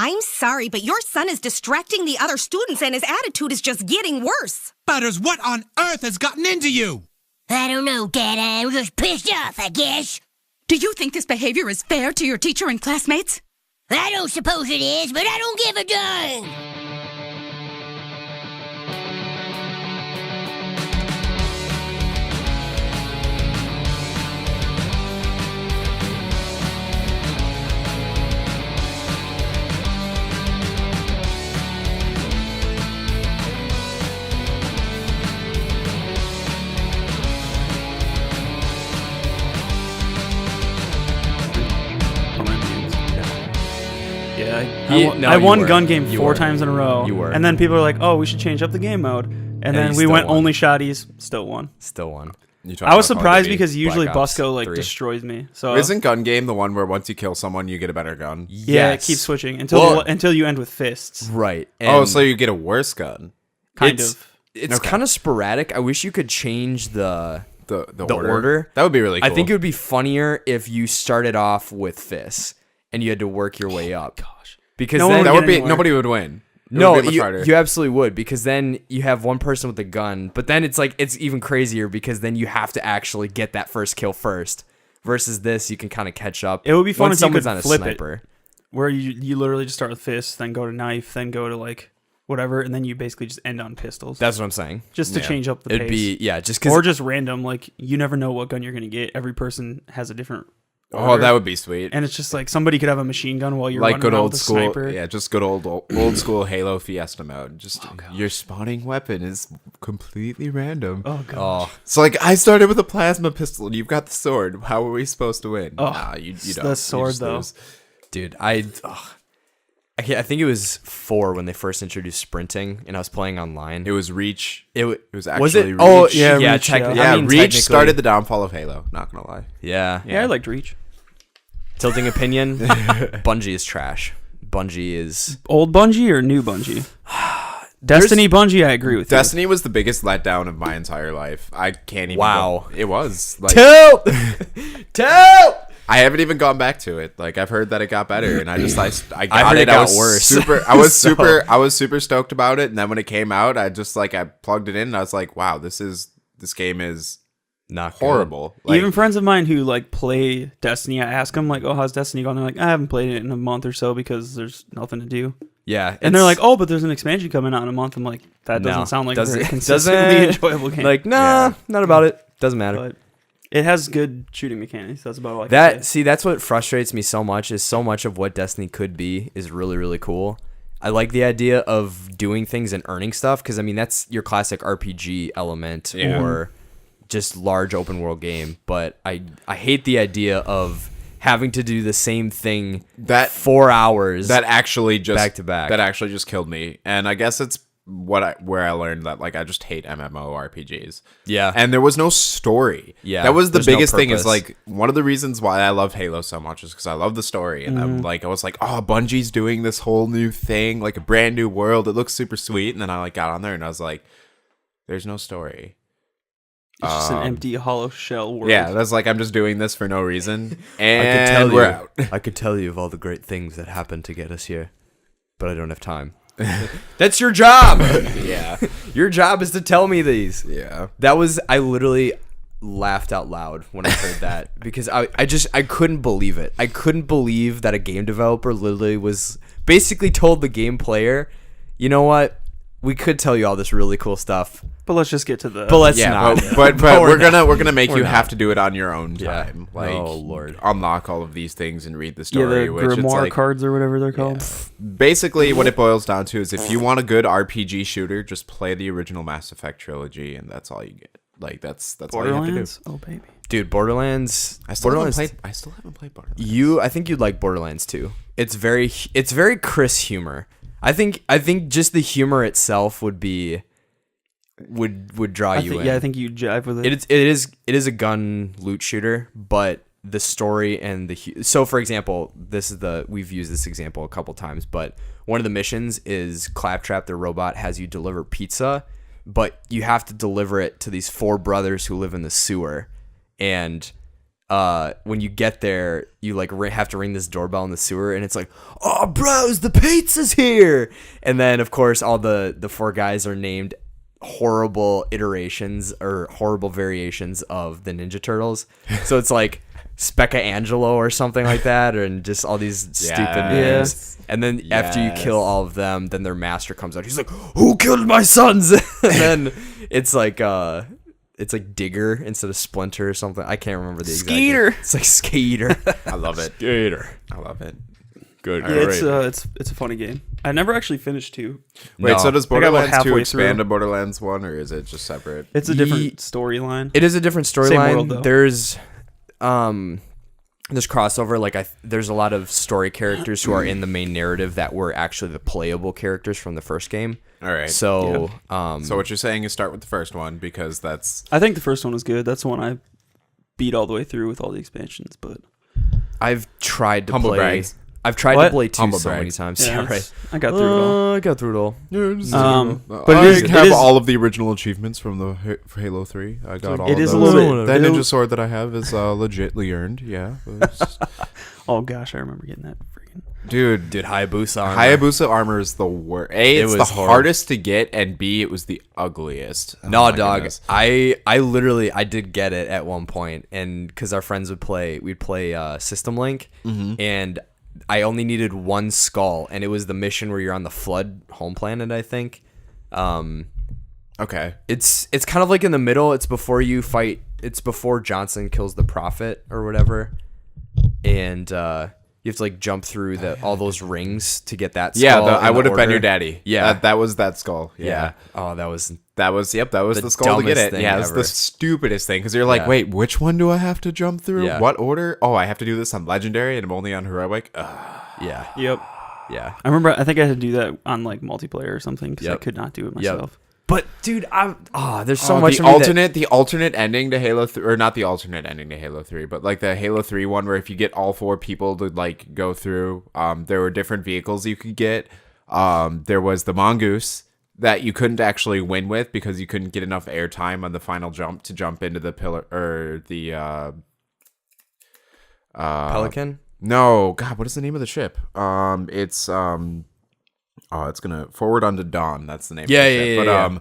I'm sorry, but your son is distracting the other students and his attitude is just getting worse. Butters, what on earth has gotten into you? I don't know, Dad. I'm just pissed off, I guess. Do you think this behavior is fair to your teacher and classmates? I don't suppose it is, but I don't give a darn. I won gun game You 4 were. times in a row. You were. And then people are like, "Oh, we should change up the game mode." And then you we still went won. only shotties, still won. Still won. I was surprised because usually Black Ops Busco 3. destroys me. So Isn't gun game the one where once you kill someone, you get a better gun? yeah, it Yes. keeps switching until you end with fists. Right. Oh, And so you get a worse gun. Kind it's, of. It's Okay. kind of sporadic. I wish you could change the The order. That would be really cool. I think it would be funnier if you started off with fists and you had to work your way up. Gosh. Because No then one that would be anywhere. nobody would win. It no, would be much harder. you absolutely would, because then you have one person with a gun, but then it's like it's even crazier because then you have to actually get that first kill first. Versus this, you can kind of catch up. It would be fun once if you someone's could on a flip sniper. it, where you literally just start with fists, then go to knife, then go to like whatever, and then you basically just end on pistols. That's what I'm saying. Just to Yeah. change up the It'd pace. be just because Or just random, like you never know what gun you're gonna get. Every person has a different. Oh, order. that would be sweet. And it's just like somebody could have a machine gun while you're Like running good around old with a school, sniper. yeah, just good old school Halo Fiesta mode. Just your spawning weapon is completely random. Oh god. So like I started with a plasma pistol and you've got the sword. How are we supposed to win? Oh, Nah, you don't. the You sword, just though. lose. dude, I think it was 4 when they first introduced sprinting, and I was playing online. It was Reach. It was was actually it? Oh Reach. yeah, Reach, technically. Yeah, I mean, Reach technically- started the downfall of Halo. Not gonna lie. Yeah. Yeah, I liked Reach. Tilting opinion. Bungie is trash. Bungie is Old Bungie or new Bungie? Destiny Bungie, I agree with Destiny was the biggest letdown of my entire life. I can't even. Wow. It was like tilt. I haven't even gone back to it. Like I've heard that it got better, and I I got heard it. it I got was worse. super. I was So- I was super stoked about it, and then when it came out, I plugged it in, and I was like, wow, this game is Not good. horrible. you. Even friends of mine who like play Destiny, I ask them like, "Oh, how's Destiny going?" They're like, "I haven't played it in a month or so because there's nothing to do." Yeah, And they're like, "Oh, but there's an expansion coming out in a month." I'm like, "That doesn't No, sound like a doesn't- very consistently enjoyable game." like, nah, not about it. Doesn't matter. but it has good shooting mechanics. That's about all I can That say. that's what frustrates me so much. Is so much of what Destiny could be is really really cool. I like the idea of doing things and earning stuff because I mean that's your classic RPG element or just large open world game. But I hate the idea of having to do the same thing That 4 hours that actually just back to back. That actually just killed me, and I guess it's where I learned that like I just hate MMORPGs. Yeah. And there was no story. Yeah, That was the there's no biggest thing is purpose. like one of the reasons why I love Halo so much is because I love the story. And I'm like I was like, oh, Bungie's doing this whole new thing, like a brand new world. It looks super sweet. And then I like got on there and I was like, there's no story. It's just an empty, hollow shell world. Yeah, that's like I'm just doing this for no reason. I And could tell we're you. out. I could tell you of all the great things that happened to get us here, but I don't have time. That's your job. Yeah. Your job is to tell me these. Yeah. I literally laughed out loud when I heard that because I couldn't believe it. I couldn't believe that a game developer literally was basically told the game player, you know what? We could tell you all this really cool stuff, But let's just get to the. but let's Yeah, not. but we're gonna make We're you not. have to do it on your own Yeah. time. Like, Oh, Lord. unlock all of these things and read the yeah, story. the which it's grimoire like, cards or whatever they're called. basically, what it boils down to is if you want a good RPG shooter, just play the original Mass Effect trilogy, and that's all you get. Like that's all you have to do. Borderlands. Oh baby. Dude, Borderlands. I still haven't Borderlands. played Borderlands. I think you'd like Borderlands too. It's very Chris humor. I think just the humor itself would draw you in. Yeah, I think you jive with it. It is a gun loot shooter, but the story and so for example, we've used this example a couple times, but one of the missions is Claptrap the robot has you deliver pizza, but you have to deliver it to these 4 brothers who live in the sewer, and when you get there, you like have to ring this doorbell in the sewer, and it's like, oh, bros, the pizza's here. And then, of course, all the 4 guys are named horrible iterations or horrible variations of the Ninja Turtles. So it's like Specca Angelo or something like that, and just all these stupid names. And then after you kill all of them, then their master comes out. He's like, who killed my sons? And then it's like Digger instead of Splinter or something. I can't remember the exact Skeeter. name. It's like Skeeter. I love it. Skeeter. I love it. Good. Yeah, it's a funny game. I never actually finished 2. Wait, so does I got about Borderlands 2 halfway expand through. to Borderlands 1, or is it just separate? It's a different storyline. It is a different Same storyline. world, though. There's crossover. Like there's a lot of story characters who are in the main narrative that were actually the playable characters from the first game. All right. So So what you're saying is start with the first one, because that's... I think the first one was good. That's the one I beat all the way through with all the expansions. But I've tried to Humble play. brags. I've tried What? to play 2 Humble so many brags. times. yeah, Yeah, right. I got through it all. I got through it all. But I it have is all of the original achievements from the Halo 3. I got all it of is a those. little bit. That it ninja is- sword that I have is legitly earned. Yeah. Oh gosh, I remember getting that freaking. Dude, Hayabusa armor. Hayabusa armor is the worst. A, it's It the was horrible. hardest to get, and B, it was the ugliest. Oh No, my dog. goodness. I literally I did get it at one point, and because our friends we'd play System Link, and I only needed 1 skull, and it was the mission where you're on the Flood home planet, I think. Okay. It's kind of like in the middle. It's before you fight. It's before Johnson kills the Prophet or whatever, and you have to like jump through all those rings to get that skull. Yeah, in I the would have been order. your daddy. Yeah. That was that skull. Yeah. Oh, that was That was The the skull to get dumbest it. thing Yeah, it's ever. the stupidest thing, because you're like, Yeah. wait, which one do I have to jump through? Yeah. What order? Oh, I have to do this on legendary, and I'm only on heroic. yeah. Yep. Yeah. I remember. I think I had to do that on like multiplayer or something because I Yep. could not do it Yep. myself. But dude, there's so much the of me alternate ending to Halo 3, or not the alternate ending to Halo 3, but like the Halo 3 one where if you get all 4 people to like go through, there were different vehicles you could get. There was the mongoose that you couldn't actually win with because you couldn't get enough airtime on the final jump to jump into the pillar or the Pelican. No, God, what is the name of the ship? It's gonna Forward Unto Dawn. That's the name. Yeah, of the yeah, ship. yeah,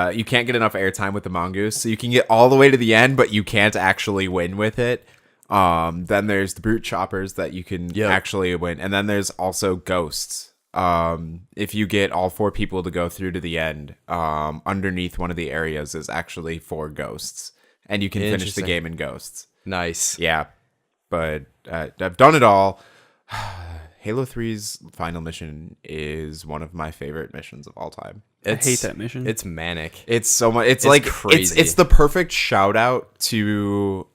But you can't get enough airtime with the mongoose, so you can get all the way to the end, but you can't actually win with it. Then there's the brute choppers that you can actually win, and then there's also ghosts. If you get all 4 people to go through to the end, underneath one of the areas is actually 4 ghosts, and you can finish the Interesting. game in ghosts. Nice. Yeah, but I've done it all. Halo 3's final mission is one of my favorite missions of all time. I hate that mission. It's manic. It's so much. It's like crazy. It's the perfect shout out to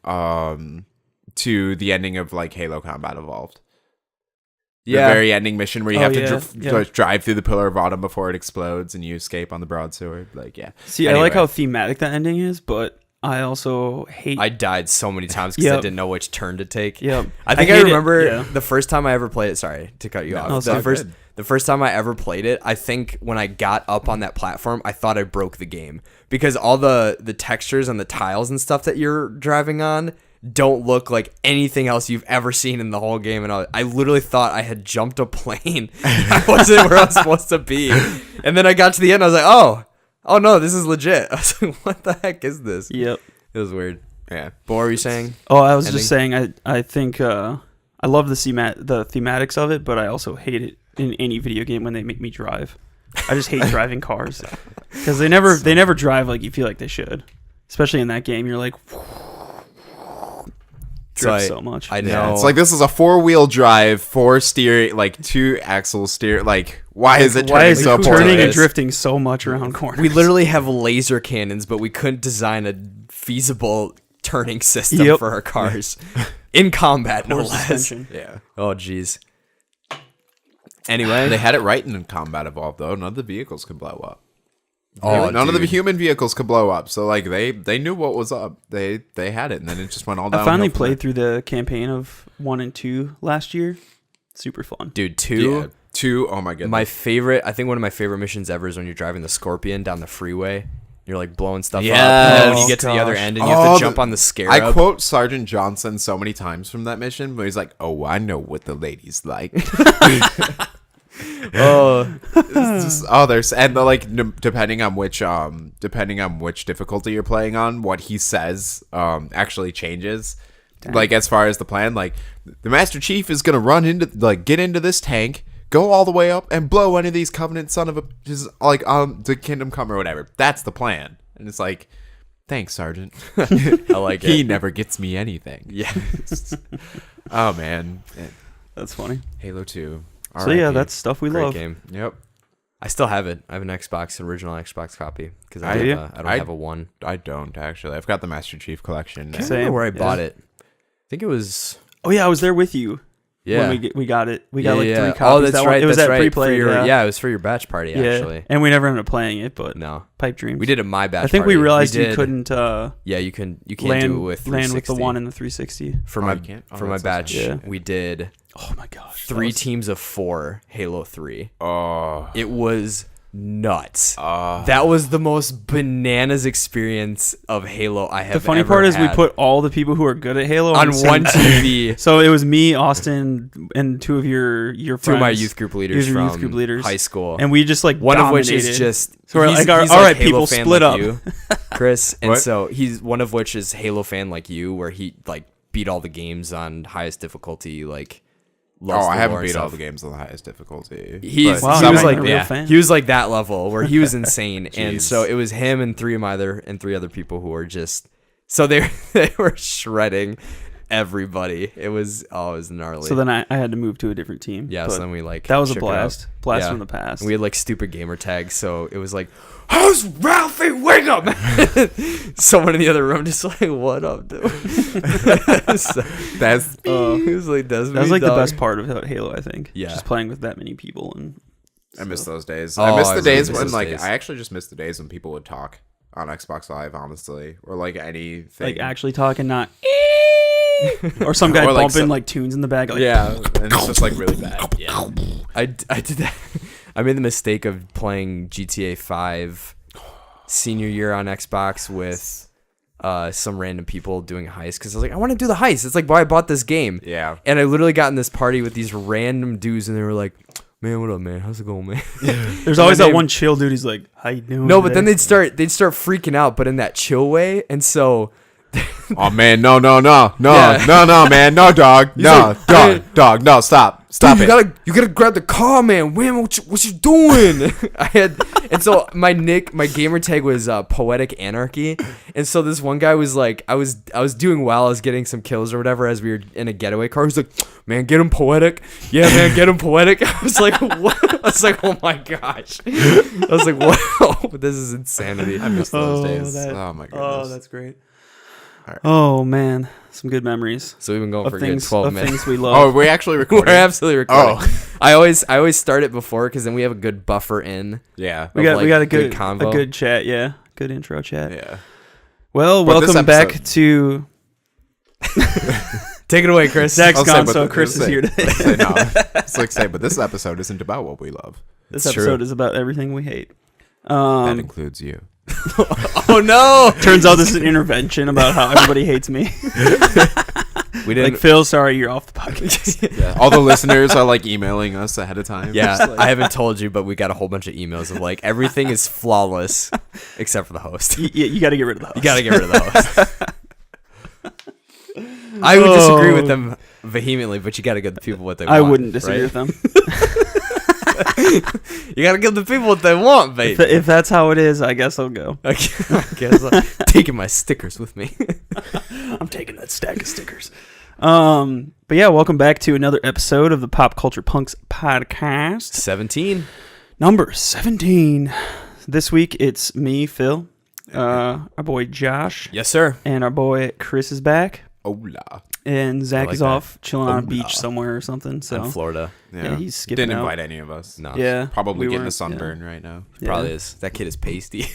the ending of like Halo Combat Evolved. The very ending mission where you have to drive through the Pillar of Autumn before it explodes and you escape on the broadsword. Like, yeah. See, I like how thematic that ending is, but I also hate. I died so many times because I didn't know which turn to take. Yep. I think I hate it, remember yeah. the first time I ever played it. Sorry to cut you off. it's all The first time I ever played it, I think when I got up on that platform, I thought I broke the game because all the textures and the tiles and stuff that you're driving on don't look like anything else you've ever seen in the whole game. And I literally thought I had jumped a plane. I wasn't where I was supposed to be. And then I got to the end. I was like, oh no, this is legit. I was like, what the heck is this? Yep. It was weird. Yeah. But what were you saying? Oh, I was just saying. I think I love the thematics of it, but I also hate it in any video game when they make me drive. I just hate driving cars because they never drive like you feel like they should. Especially in that game, you're like drift so much. I know. Yeah, it's like this is a 4-wheel drive, 4 steer, like 2 axle steer. Like, why is it turning so turning poorly? and drifting so much around corners? We literally have laser cannons, but we couldn't design a feasible turning system for our cars in combat, no Poor less. suspension. Yeah. Oh, jeez. Anyway, They had it right in Combat Evolved, though. None of the vehicles could blow up. None of the dude. human vehicles could blow up. So, like, they knew what was up. They had it, and then it just went all down. I finally played through the campaign of 1 and 2 last year. Super fun. Dude, 2. Yeah, 2. Oh my goodness. I think one of my favorite missions ever is when you're driving the Scorpion down the freeway, You're like blowing stuff up. Yes. And then when you get to the other end and you have to jump on the scarab. I quote Sergeant Johnson so many times from that mission, but he's like, "Oh, I know what the ladies like." There's depending on which difficulty you're playing on, what he says actually changes. Dang. Like as far as the plan, like the Master Chief is gonna get into this tank, go all the way up, and blow any of these Covenant son of a the Kingdom Come or whatever. That's the plan, and it's like, thanks, Sergeant. I like it. He never gets me anything. Yeah. Oh man, That's funny. Halo 2. So yeah, that's stuff we Great love. game. Yep. I still have it. I have an original Xbox copy because I don't have a one. I don't actually. I've got the Master Chief collection. I don't know where I bought it. I think it was. Oh yeah, I was there with you. Yeah, when we got it. We got 3 copies. Oh, that's right. It was that's at right. pre-play. Yeah, it was for your batch party actually. And we never ended up playing it, but no. Pipe dreams. We did it my batch. I think party. we realized you couldn't. Yeah, you can't land, do it with 360. land with the one and the 360. For my batch, we did. Oh my gosh! 3 teams of 4 Halo 3. Oh, it was nuts. That was the most bananas experience of Halo I have ever had. The funny part is we put all the people who are good at Halo on one TV. So it was me, Austin, and 2 of your friends. 2 of my youth group leaders from youth group leaders. High school. And we just like one dominated. of which is just so we're like, all right, people, split up. You, Chris. And what? so he's one of which is Halo fan like you, where he like beat all the games on highest difficulty, like. I haven't beat all the games on the highest difficulty. He was like he was like that level where he was insane, and so it was him and 3 other people who were just they were shredding everybody. It was gnarly. So then I had to move to a different team. Yeah, so then we like that was a blast from the past. We had like stupid gamer tags, so it was like, "How's Ralphie Wiggum?" Someone in the other room just like, "What up, dude?" So, that's he was like, "That's that was like the best part of Halo, I think. Yeah, just playing with that many people and. I miss those days. Oh, I miss the days when I actually just miss the days when people would talk on Xbox Live, honestly, or like anything, like actually talking, not. Or some guy bumping like tunes in the back. Like, yeah, and it's just like really bad. Yeah, I did that. I made the mistake of playing GTA 5 senior year on Xbox with some random people doing heists because I was like, I want to do the heist. It's like why I bought this game. Yeah, and I literally got in this party with these random dudes, and they were like, "Man, what up, man? How's it going, man?" There's always that one chill dude. He's like, "How you doing?" No, but then they'd start freaking out, but in that chill way, and so. Oh man, no, man, no, dog, dog, no, stop it. You gotta grab the car, man. Wham, what you doing? And so my gamer tag was Poetic Anarchy, and so this one guy was like, I was doing well, I was getting some kills or whatever as we were in a getaway car. He's like, "Man, get him Poetic." Yeah, man, get him Poetic. I was like, what? I was like, oh my gosh. I was like, wow, this is insanity. I miss those days. Oh my goodness. Oh, that's great. Right. Oh man, some good memories. So we've been going for a good 12 minutes. Things we love. Oh, we're actually recording. We're absolutely recording. Oh. I always start it before because then we have a good buffer in. Yeah, we got a good convo. A good chat. Yeah, good intro chat. Yeah. Well, welcome back to. Take it away, Chris. Zach's gone, so Chris is here today. But this episode isn't about what we love. This episode is about everything we hate. That includes you. Oh no! Turns out this is an intervention about how everybody hates me. We didn't. Like, Phil, sorry, you're off the podcast. Yeah. All the listeners are like emailing us ahead of time. Yeah, I haven't told you, but we got a whole bunch of emails of like everything is flawless except for the host. You got to get rid of the host. You got to get rid of the host. I would disagree with them vehemently, but you got to give the people what they want. I wouldn't disagree with them. You gotta give the people what they want, baby. If that's how it is, I guess I'll go. I guess I'm taking my stickers with me. I'm taking that stack of stickers. But yeah, welcome back to another episode of the Pop Culture Punks podcast. 17. Number 17. This week it's me, Phil, our boy Josh. Yes, sir. And our boy Chris is back. Hola. And Zach is off chilling on a beach somewhere or something. So in Florida. Yeah, he's skipping Didn't out. invite any of us. No. Yeah. Probably getting a sunburn right now. Probably is. That kid is pasty.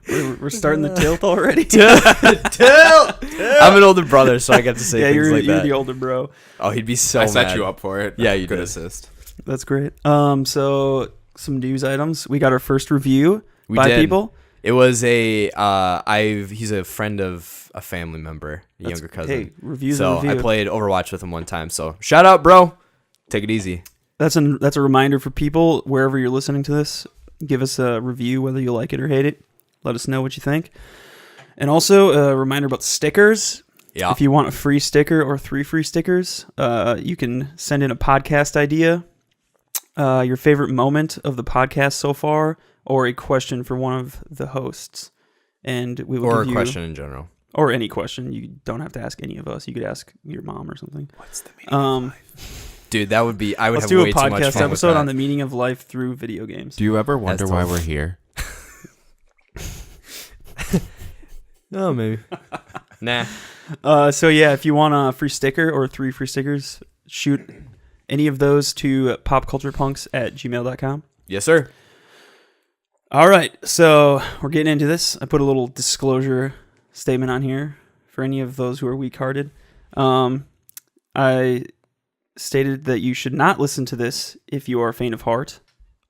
We're starting the tilt already. Tilt. I'm an older brother, so I get to say things like that. You're the older bro. Oh, he'd be so I mad. set you up for it. Yeah, you Good did. assist. That's great. So some news items. We got our first review We by did. people. It was he's a friend of a family member, a younger cousin. Hey, reviews So a review. I played Overwatch with him one time. So shout out, bro. Take it easy. That's a reminder for people wherever you're listening to this. Give us a review whether you like it or hate it. Let us know what you think. And also a reminder about stickers. Yeah. If you want a free sticker or 3 free stickers, you can send in a podcast idea, your favorite moment of the podcast so far, or a question for one of the hosts. And we will Or a give question in general. or any question. You don't have to ask any of us. You could ask your mom or something. What's the meaning of Life? Dude, that would be. I would Let's have do a way too much podcast fun with episode that. on the meaning of life through video games. Do you ever wonder That's why tough. we're here? Oh, maybe. Nah. So yeah, if you want a free sticker or 3 free stickers, shoot any of those to popculturepunks@gmail.com. Yes, sir. All right, so we're getting into this. I put a little disclosure statement on here for any of those who are weak-hearted. I stated that you should not listen to this if you are faint of heart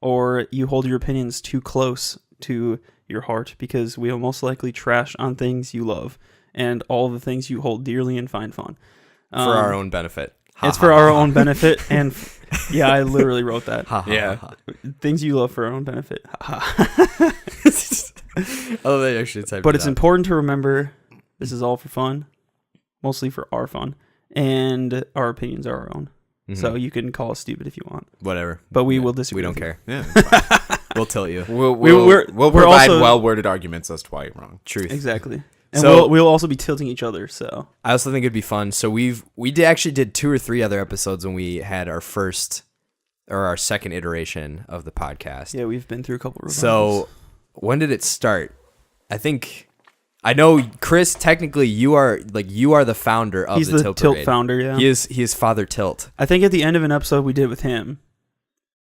or you hold your opinions too close to your heart, because we will most likely trash on things you love and all the things you hold dearly and find fun. For our own benefit. It's for our own benefit, and yeah, I literally wrote that. Yeah. Things you love for our own benefit. Oh, they actually typed But it it's out. important to remember this is all for fun, mostly for our fun, and our opinions are our own. So you can call us stupid if you want, Whatever. but we will disagree. We don't with you. care. Yeah. We'll tell you. We'll we're provide also- well-worded arguments as to why you're wrong. Truth. Exactly. And So- we'll also be tilting each other. So I also think it'd be fun. So we actually did 2 or 3 other episodes when we had our first or our second iteration of the podcast. yeah, we've been through a couple of So when did it start? I know, Chris, technically you are the founder of he's the the Tilt Tilt Brigade. founder. Yeah, He is Father Tilt. I think at the end of an episode we did with him.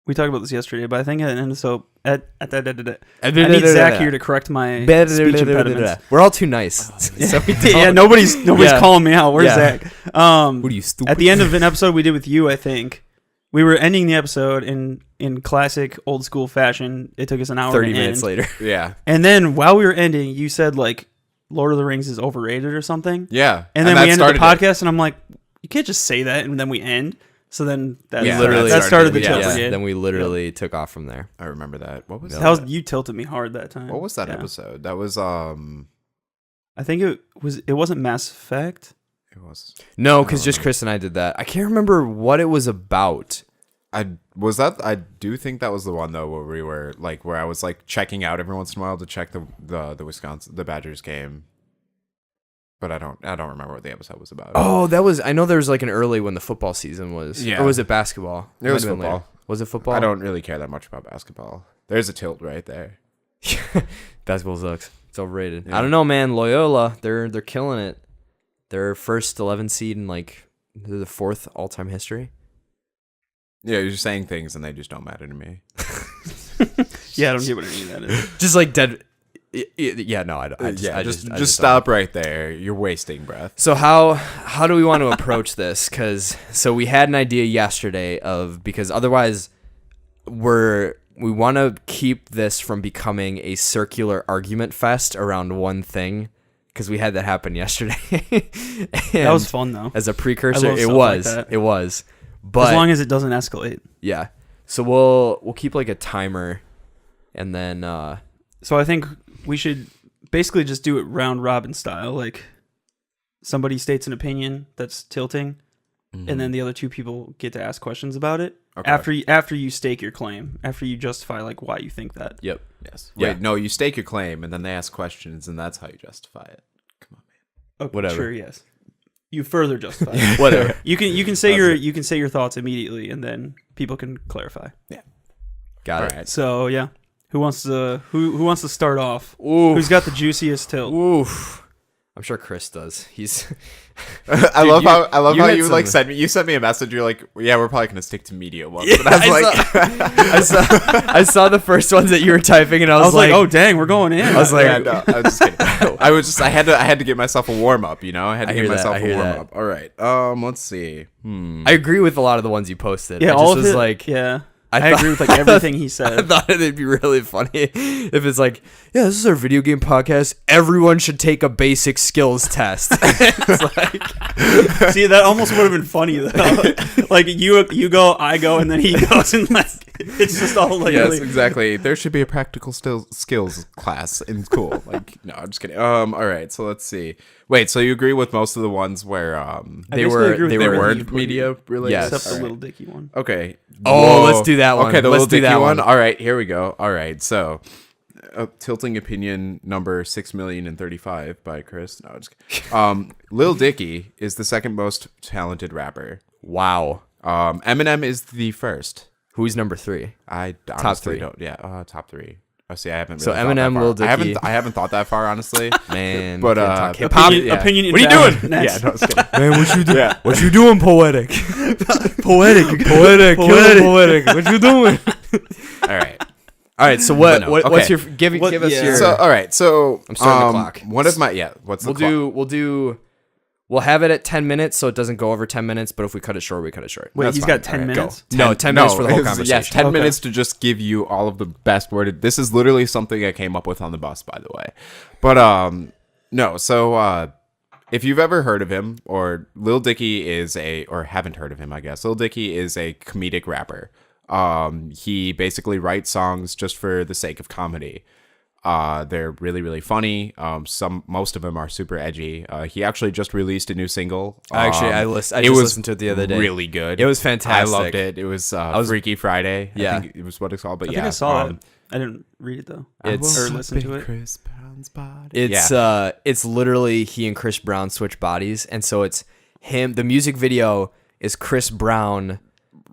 We talked about this yesterday, but I think at an end, so I need Zach here to correct my speech impediments. We're all too nice. So we don't- Yeah, nobody's Yeah. calling me out. Where's Yeah. Zach? What are you, stupid? At the end of an episode we did with you, I think we were ending the episode in classic old school fashion. It took us an hour 30 to minutes end. later. Yeah. And then while we were ending, you said like Lord of the Rings is overrated or something. Yeah. And then that we ended the started it. podcast, and I'm like, you can't just say that and then we end. So then that Yeah, literally that started the yeah. Tilt Yeah, Brigade. then we literally took off from there. I remember that. What was That was, that? you tilted me hard that time. What was that Yeah. episode? That was I think it wasn't Mass Effect. it was No, I because don't just remember. Chris and I did that. I can't remember what it was about. I do think that was the one though where we were like where I was like checking out every once in a while to check the Wisconsin the Badgers game. But I don't remember what the episode was about. Oh, that was. I know there was like an early when the football season was. Yeah. Or was it basketball? It was Might have been later. football. Was it football? I don't really care that much about basketball. There's a tilt right there. Basketball sucks. It's overrated. Yeah. I don't know, man. Loyola, they're killing it. They're first 11 seed in like the 4th all-time history. Yeah, you're just saying things and they just don't matter to me. Yeah, I don't get what any of that is. Just like dead. Yeah, no, I don't. I just don't. stop right there. You're wasting breath. So how do we want to approach this? So we had an idea yesterday because otherwise we want to keep this from becoming a circular argument fest around one thing, because we had that happen yesterday. That was fun though. As a precursor, I love it stuff was. like that. It was. But As long as it doesn't escalate. yeah, so we'll keep like a timer, and then So I think we should basically just do it round robin style. Like somebody states an opinion that's tilting, and then the other 2 people get to ask questions about it. Okay. After you stake your claim, after you justify like why you think that. yep. Yes. Yeah. Wait, no, you stake your claim and then they ask questions and that's how you justify it. Come on, man. Okay, Whatever. Sure, yes. You further justify it. Whatever. You can say your thoughts immediately, and then people can clarify. Got it. All right. So yeah, who wants to start off? Ooh. Who's got the juiciest tilt? Oof. I'm sure Chris does. He's. I Dude, love you how had you like some- sent me a message. You're like, yeah, we're probably gonna stick to media ones. But I was like, I saw the first ones that you were typing, and I I was was like, oh dang, we're going in. I was like, yeah, no, I was just kidding. I had to give myself a warm up. You know, I had to I give hear that, myself I a hear warm that. up. All right. Let's see. I agree with a lot of the ones you posted. yeah, I all just of was it. like, Yeah, I agree with like everything he I said. thought it'd be really funny if it's like, yeah, this is our video game podcast. Everyone should take a basic skills test. It's like, See, that almost would have been funny though. Like you go, I go, and then he goes, and like it's just all like Yes, really, exactly. There should be a practical skills class in school. Like, no, I'm just kidding. All right, so let's see. Wait, so you agree with most of the ones where they basically were agree with they they everything were you weren't put media related? Yes. except the All Little right. Dicky one. Okay. Oh, let's do that one. Okay, the Let's Little do Dicky that one. one. All right, here we go. All right, so tilting opinion number 6,035 by Chris. No, just kidding. Lil Dicky is the second most talented rapper. Wow. Eminem is the first. Who's number 3? I honestly three. don't. Yeah, top 3. Oh, see, I haven't. So Really thought Eminem, that far. Lil Dicky. I haven't thought that far, honestly. Man, But, can't talk hip Pop- hop. yeah. Opinion. What are you invalid. doing? Next. Yeah, no, just kidding. Man, what you doing? Yeah. What you doing, poetic? Poetic. What you doing? All right. All right. So what? No, What's okay. your give us yeah. your? So all right. So I'm starting the clock. One of my What's the clock? We'll have it at 10 minutes, so it doesn't go over 10 minutes. But if we cut it short, we cut it short. Wait, That's he's fine. got 10 All right, minutes. No, 10 minutes for the whole it's- conversation. Yes, 10 Okay. minutes to just give you all of the best worded. This is literally something I came up with on the bus, by the way. But no. So if you've ever heard of him, or Lil Dicky or haven't heard of him, I guess Lil Dicky is a comedic rapper. He basically writes songs just for the sake of comedy. They're really, really funny. Most of them are super edgy. He actually just released a new single. I just listened to it the other day. Really good. It was fantastic. I loved it. It was, Freaky Friday. I think it was what it's called. But I think I saw it. I didn't read it though. It's- or listen to it. Chris Brown's body. It's literally he and Chris Brown switch bodies, and so it's him. The music video is Chris Brown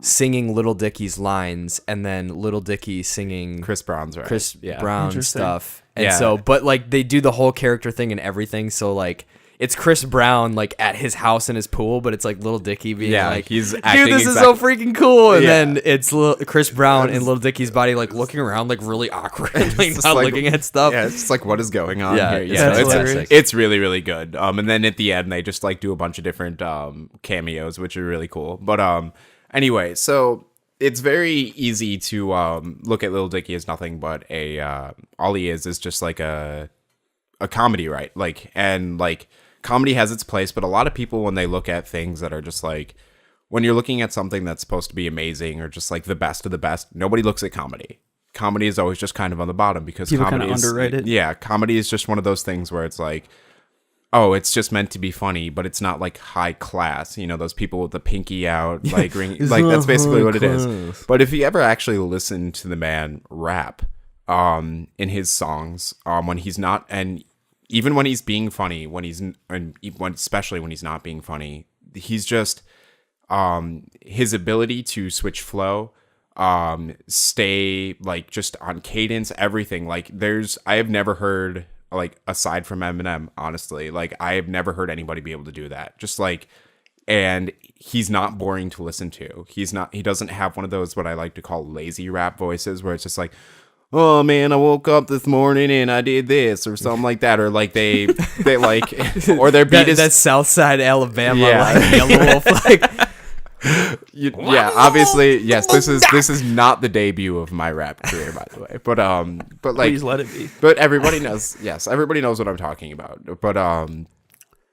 singing Little Dicky's lines, and then Little Dicky singing Chris Brown's right. Chris Yeah. Brown Interesting. stuff. And Yeah. so, but like they do the whole character thing and everything. So like it's Chris Brown like at his house in his pool, but it's like Little Dicky being Yeah, like, he's dude, acting this is so freaking cool. And Yeah. then it's Chris Brown in Little Dicky's body like looking around like really awkward, like just not like- looking at stuff. Yeah, it's just like what is going on Yeah, here? it's Yeah, fantastic. it's really, really good. And then at the end they just like do a bunch of different cameos, which are really cool. But anyway, so it's very easy to look at Lil Dicky as nothing but all he is just like a comedy, right? Like comedy has its place, but a lot of people when they look at things that are just like, when you're looking at something that's supposed to be amazing or just like the best of the best, nobody looks at comedy. Comedy is always just kind of on the bottom because People comedy kinda is underrate it. Yeah, comedy is just one of those things where it's like, oh, it's just meant to be funny, but it's not like high class. You know, those people with the pinky out, like ring, like that's basically what it is. But if you ever actually listen to the man rap, in his songs, when he's not, and even when he's being funny, especially when he's not being funny, he's just, his ability to switch flow, stay like just on cadence, everything. Like I have never heard, like, aside from Eminem, honestly, like I have never heard anybody be able to do that. Just like, and he's not boring to listen to. He doesn't have one of those, what I like to call lazy rap voices where it's just like, oh man, I woke up this morning and I did this or something like that. Or like they like, or their beat is that's Southside Alabama, Yeah. like Yellow Wolf, like yeah, obviously, yes. This is not the debut of my rap career, by the way. But like, Please let it be. but everybody knows. Yes, everybody knows what I'm talking about.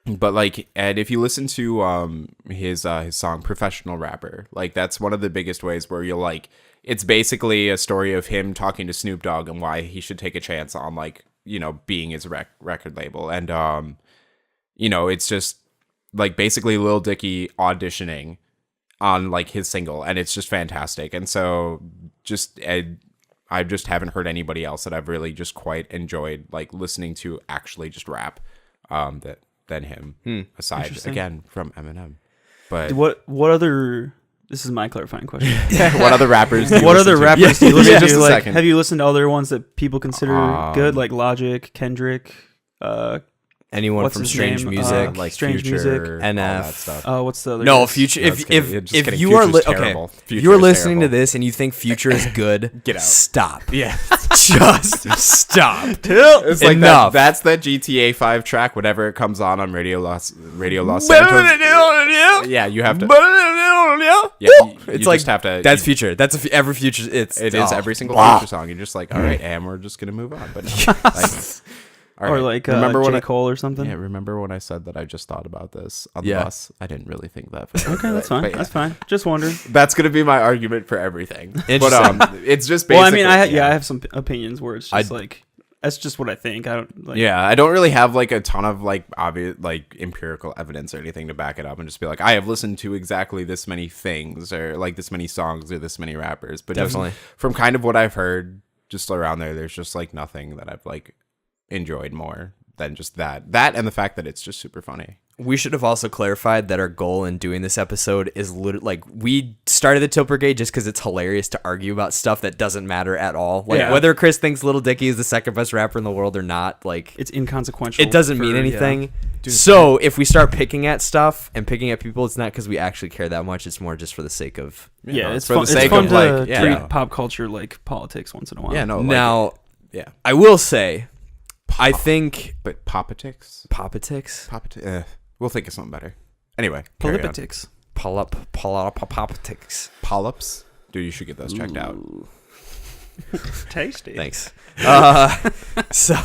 But like, and if you listen to his song "Professional Rapper," like that's one of the biggest ways where you'll like. It's basically a story of him talking to Snoop Dogg and why he should take a chance on, like, you know, being his record label. And you know, it's just like basically Lil Dicky auditioning on like his single, and it's just fantastic. And so I just haven't heard anybody else that I've really just quite enjoyed like listening to actually just rap than him, aside again from Eminem. But What other? This is my clarifying question. what other rappers do you What listen other to? rappers do you listen Just to? a Like, second. have you listened to other ones that people consider good, like Logic, Kendrick? anyone What's from his Strange name? Music, like Strange Future, Music. all NF. that stuff. What's the other? No, guys? Future. No, just kidding. Just If kidding. you are Future's okay, terrible. if Future you are is listening to terrible. this and you think Future is good, Get out. Stop. Yeah. Just stop. It's like Enough. that's that GTA 5 track, whatever it comes on Radio Los Santos. Yeah, you have to. yeah. Yeah, It's you like just have to. that's future. That's every future. It is every single future song. You're just like, all right, and we're just gonna move on. But no, all Or right. like remember when J. Cole or something. Yeah, remember when I said that I just thought about this on the Yeah. bus? I didn't really think that. Okay, that's fine. But yeah. That's fine. Just wondering. That's gonna be my argument for everything. But Interesting. it's just Well, I basically. mean, I have some opinions where it's just like that's just what I think. I don't like. Yeah, I don't really have like a ton of like obvious like empirical evidence or anything to back it up and just be like, I have listened to exactly this many things or like this many songs or this many rappers. But Definitely. just from kind of what I've heard just around there's just like nothing that I've like enjoyed more than just that and the fact that it's just super funny. We should have also clarified that our goal in doing this episode is literally like we started the Tilt Brigade just because it's hilarious to argue about stuff that doesn't matter at all. Like whether Chris thinks Lil Dicky is the second best rapper in the world or not, like It's inconsequential. it doesn't mean anything. So if we start picking at stuff and picking at people, it's not because we actually care that much. It's more just for the sake of Yeah, know, it's for fun. the sake It's fun of, to like, treat yeah. pop culture like politics once in a while. Yeah, no. Like, now. yeah, I will say, I think but politics. politics. We'll think of something better. Anyway, carry on. Politics. Politics. Polyps. Dude, you should get those checked out. Tasty. Thanks. So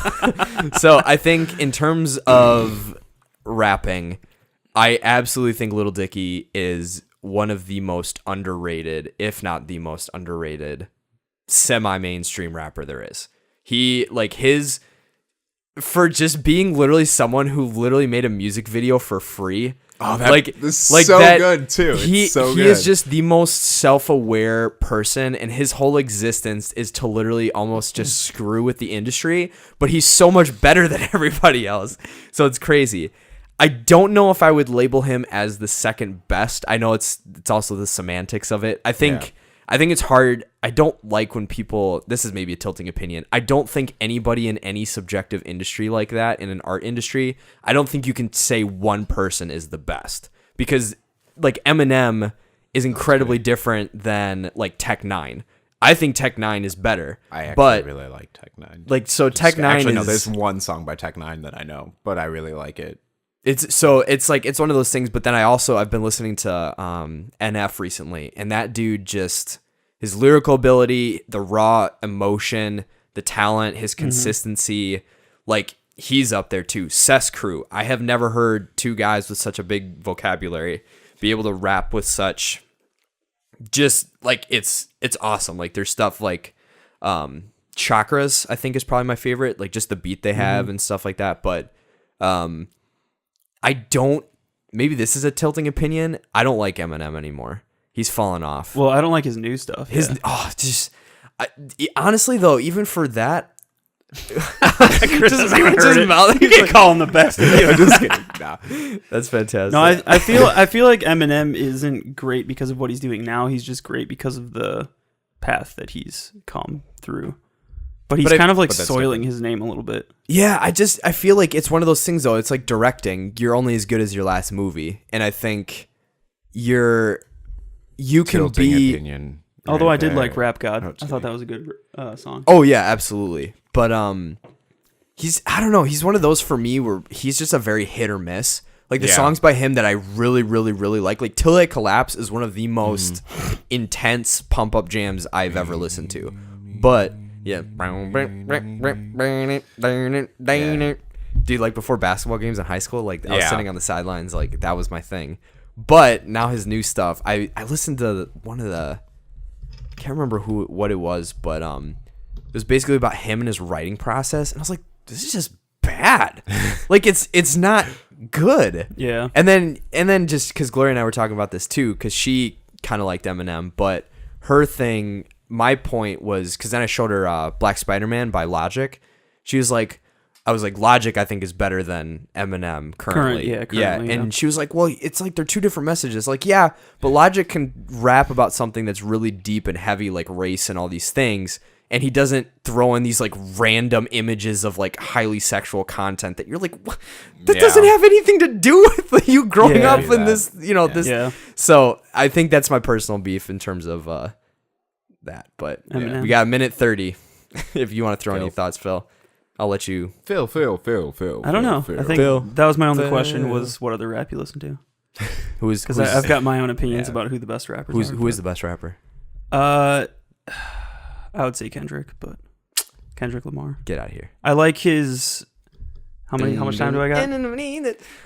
I think in terms of rapping, I absolutely think Lil Dicky is one of the most underrated, if not the most underrated, semi-mainstream rapper there is. He for just being literally someone who literally made a music video for free. Oh, that is so good too. It's so he good. is just the most self-aware person, and his whole existence is to literally almost just screw with the industry, but he's so much better than everybody else. So it's crazy. I don't know if I would label him as the second best. I know it's also the semantics of it. I think it's hard. I don't like when people, this is maybe a tilting opinion, I don't think anybody in any subjective industry like that, in an art industry, I don't think you can say one person is the best. Because like Eminem is incredibly different than like Tech 9. I think Tech 9 is better. I actually really like Tech 9. Like, so Tech 9 actually, is... no, there's one song by Tech 9 that I know, but I really like it. It's like it's one of those things, but then I've been listening to NF recently, and that dude just, his lyrical ability, the raw emotion, the talent, his consistency, like he's up there too. Cess Crew. I have never heard two guys with such a big vocabulary be able to rap with such, just like it's awesome. Like there's stuff like Chakras, I think is probably my favorite, like just the beat they have and stuff like that. But I don't, maybe this is a tilting opinion, I don't like Eminem anymore. He's fallen off. Well, I don't like his new stuff. Honestly though, even for that, Chris hasn't even heard it. You can't call him the best. I'm just kidding. Nah. That's fantastic. No, I feel like Eminem isn't great because of what he's doing now. He's just great because of the path that he's come through. But he's kind of like soiling his name a little bit. Yeah, I feel like it's one of those things though. It's like directing. You're only as good as your last movie, and I think you can be. Opinion Although right I did there. like Rap God. No, I thought that was a good song. Oh yeah, absolutely. But I don't know. He's one of those for me where he's just a very hit or miss. Like the songs by him that I really, really, really like Till They Collapse is one of the most intense pump up jams I've ever listened to. But yeah. Dude, like before basketball games in high school, like I was sitting on the sidelines, like that was my thing. But now his new stuff, I listened to one of the, I can't remember what it was, but it was basically about him and his writing process, and I was like, this is just bad. Like it's not good. Yeah. And then just because Gloria and I were talking about this too, because she kind of liked Eminem, but her thing, my point was, because then I showed her Black Spider-Man by Logic. She was like, I was like, Logic I think is better than Eminem currently. Currently, And she was like, well, it's like they're two different messages. Like, yeah, but Logic can rap about something that's really deep and heavy, like race and all these things, and he doesn't throw in these like random images of like highly sexual content that you're like, what? That doesn't have anything to do with you growing up in this, this. Yeah. So I think that's my personal beef in terms of that. But we got a minute 30. If you want to throw any thoughts, Phil, I'll let you. Phil. I don't know. I think that was my only question, was what other rap you listen to. Because I've got my own opinions about who the best rappers are. Who is the best rapper? I would say Kendrick, but Kendrick Lamar. Get out of here. I like his. How much time do I got?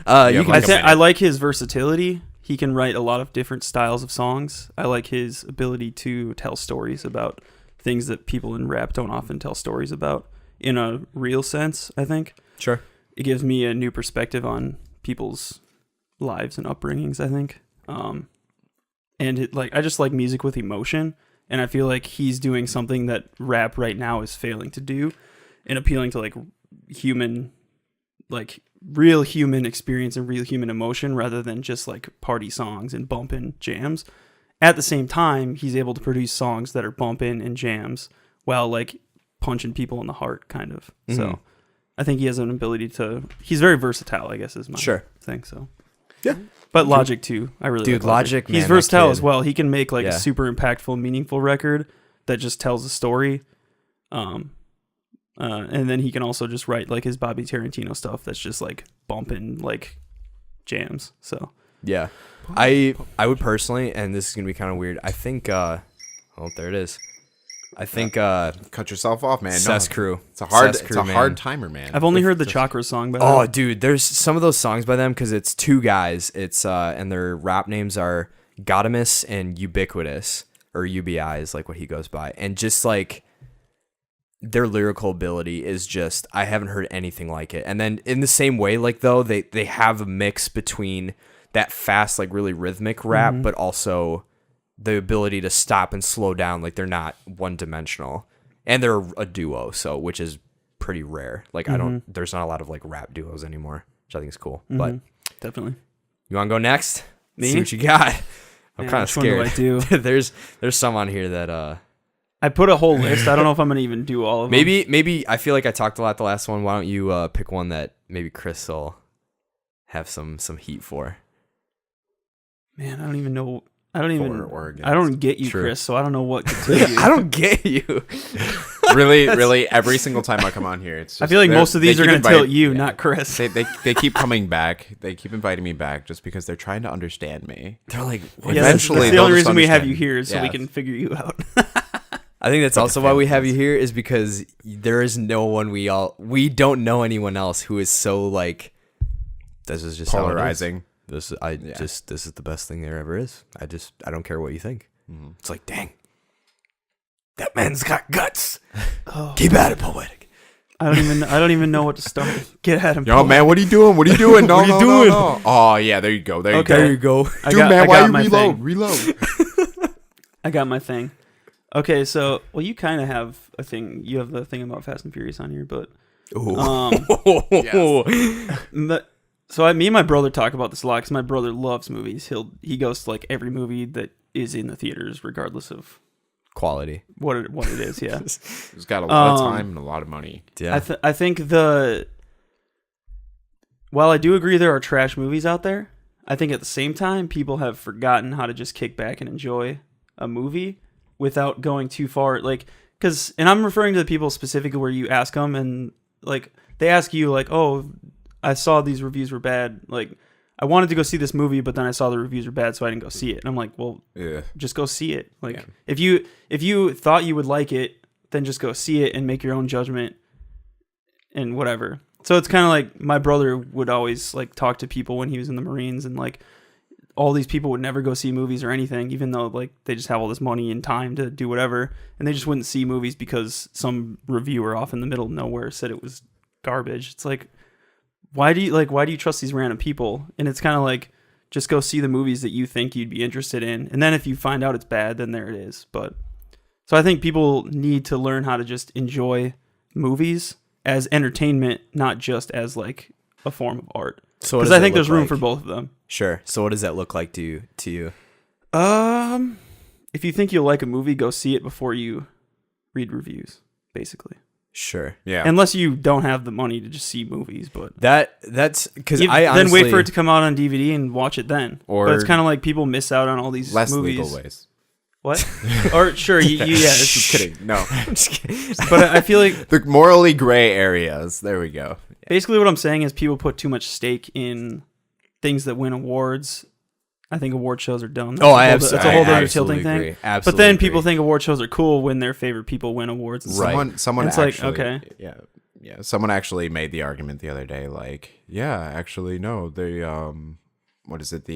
I like his versatility. He can write a lot of different styles of songs. I like his ability to tell stories about things that people in rap don't often tell stories about in a real sense, I think. Sure. It gives me a new perspective on people's lives and upbringings, I think. I just like music with emotion, and I feel like he's doing something that rap right now is failing to do, and appealing to like human, like real human experience and real human emotion rather than just like party songs and bumping jams. At the same time, he's able to produce songs that are bumping and jams while like punching people in the heart, kind of. Mm-hmm. So I think he has an ability to. He's very versatile, I guess, is my thing. So yeah, but Logic too. I really like Logic. He's versatile as well. He can make like a super impactful, meaningful record that just tells a story. And then he can also just write like his Bobby Tarantino stuff that's just like bumping like jams. So yeah, I would personally, and this is gonna be kind of weird. I think there it is. I think cut yourself off, man. Cess Crew. It's a hard timer, man. I've only heard the Chakra song by them. Oh, dude, there's some of those songs by them because it's two guys. It's and their rap names are Godamus and Ubiquitous, or UBI is like what he goes by, and just like their lyrical ability is just, I haven't heard anything like it. And then in the same way, like though, they have a mix between that fast, like really rhythmic rap, but also the ability to stop and slow down. Like they're not one dimensional, and they're a duo. So, which is pretty rare. Like there's not a lot of like rap duos anymore, which I think is cool, but definitely. You want to go next? Me? See what you got. I'm kind of scared. What do I do? there's some on here that, I put a whole list. I don't know if I'm going to even do all of them. Maybe I feel like I talked a lot the last one. Why don't you pick one that maybe Chris will have some heat for? Man, I don't even know. I don't get you, True. Chris, so I don't know what to tell you. I don't get you. really, every single time I come on here, it's just, I feel like most of these are going to tilt you, yeah. not Chris. They keep coming back. They keep inviting me back just because they're trying to understand me. They're like, eventually, that's the only reason we have you here is so we can figure you out. I think that's also why we have you here, is because there is no one we don't know anyone else who is so like, this is just polarizing. This is the best thing there ever is. I don't care what you think. Mm-hmm. It's like, dang, that man's got guts. Keep at it, Poetic. I don't even know what to start. Get at him. Yo, man, what are you doing? What are you doing? No, no. Oh yeah, there you go. There you go. Dude, man, why you reload? I got my thing. Okay, so you kind of have a thing. You have the thing about Fast and Furious on here, but so me and my brother talk about this a lot because my brother loves movies. He goes to like every movie that is in the theaters, regardless of quality, what it is. Yeah, he's got a lot of time and a lot of money. Yeah, I think while I do agree there are trash movies out there, I think at the same time people have forgotten how to just kick back and enjoy a movie without going too far. Like, and I'm referring to the people specifically where you ask them and like they ask you like, oh, I saw these reviews were bad. Like, I wanted to go see this movie, but then I saw the reviews were bad, so I didn't go see it. And I'm like, well, just go see it. Like, if you thought you would like it, then just go see it and make your own judgment and whatever. So it's kind of like my brother would always like talk to people when he was in the Marines, and like all these people would never go see movies or anything, even though like they just have all this money and time to do whatever, and they just wouldn't see movies because some reviewer off in the middle of nowhere said it was garbage. It's like, why do you trust these random people? And it's kind of like, just go see the movies that you think you'd be interested in, and then if you find out it's bad, then there it is. But so I think people need to learn how to just enjoy movies as entertainment, not just as like a form of art. So because I think there's room for both of them. Sure. So what does that look like to you? If you think you'll like a movie, go see it before you read reviews, basically. Sure. Yeah. Unless you don't have the money to just see movies, but that's because then wait for it to come out on DVD and watch it then. But it's kind of like people miss out on all these less movies. legal ways. What? Or sure, yeah. Just kidding. No. I'm just kidding. But I feel like the morally gray areas. There we go. Basically, what I'm saying is people put too much stake in things that win awards I think award shows are dumb. Oh, I That's a whole other absolutely tilting agree. thing. Absolutely But then agree. people think award shows are cool when their favorite people win awards. And Right. stuff. Someone It's like, actually, okay. yeah. Someone actually made the argument the other day, like, yeah, actually, no, they, what is it,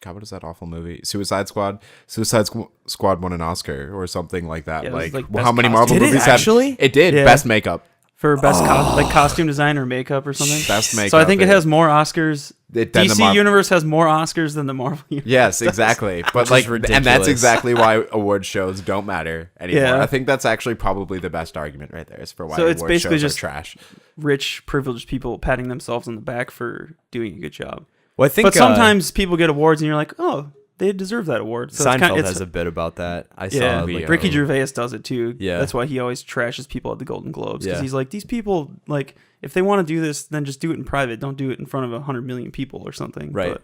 God, what is that awful movie? Suicide Squad. Squad won an Oscar or something like that. Yeah, it was, like, like, well, best how many costume. Marvel Did it movies actually? have? It did. Yeah. Best makeup. For best costume design or makeup or something. Best makeup. So I think it has more Oscars. Than the DC Universe has more Oscars than the Marvel Universe. Yes, exactly. But like, and ridiculous. that's exactly why award shows don't matter anymore. Yeah. I think that's actually probably the best argument right there, is for why So it's award basically shows just are trash. Rich, privileged people patting themselves on the back for doing a good job. Well, I think, But sometimes people get awards and you're like, oh, they deserve that award. So Seinfeld it's has a bit about that. I yeah, saw like, Ricky Gervais does it too. Yeah. That's why he always trashes people at the Golden Globes, because Yeah. he's like, these people, like, if they want to do this, then just do it in private. Don't do it in front of 100 million people or something. Right. But,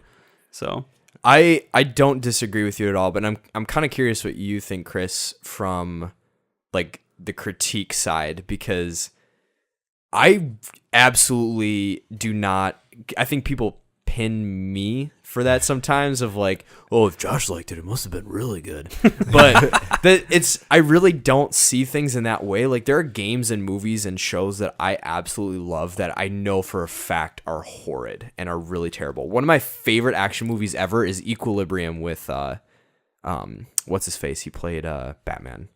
so I don't disagree with you at all, but I'm kind of curious what you think, Chris, from like the critique side, because I absolutely do not. I think people pin me for that sometimes, of like, oh, if Josh liked it, it must have been really good. But I really don't see things in that way. Like, there are games and movies and shows that I absolutely love that I know for a fact are horrid and are really terrible. One of my favorite action movies ever is Equilibrium with what's his face? He played Batman.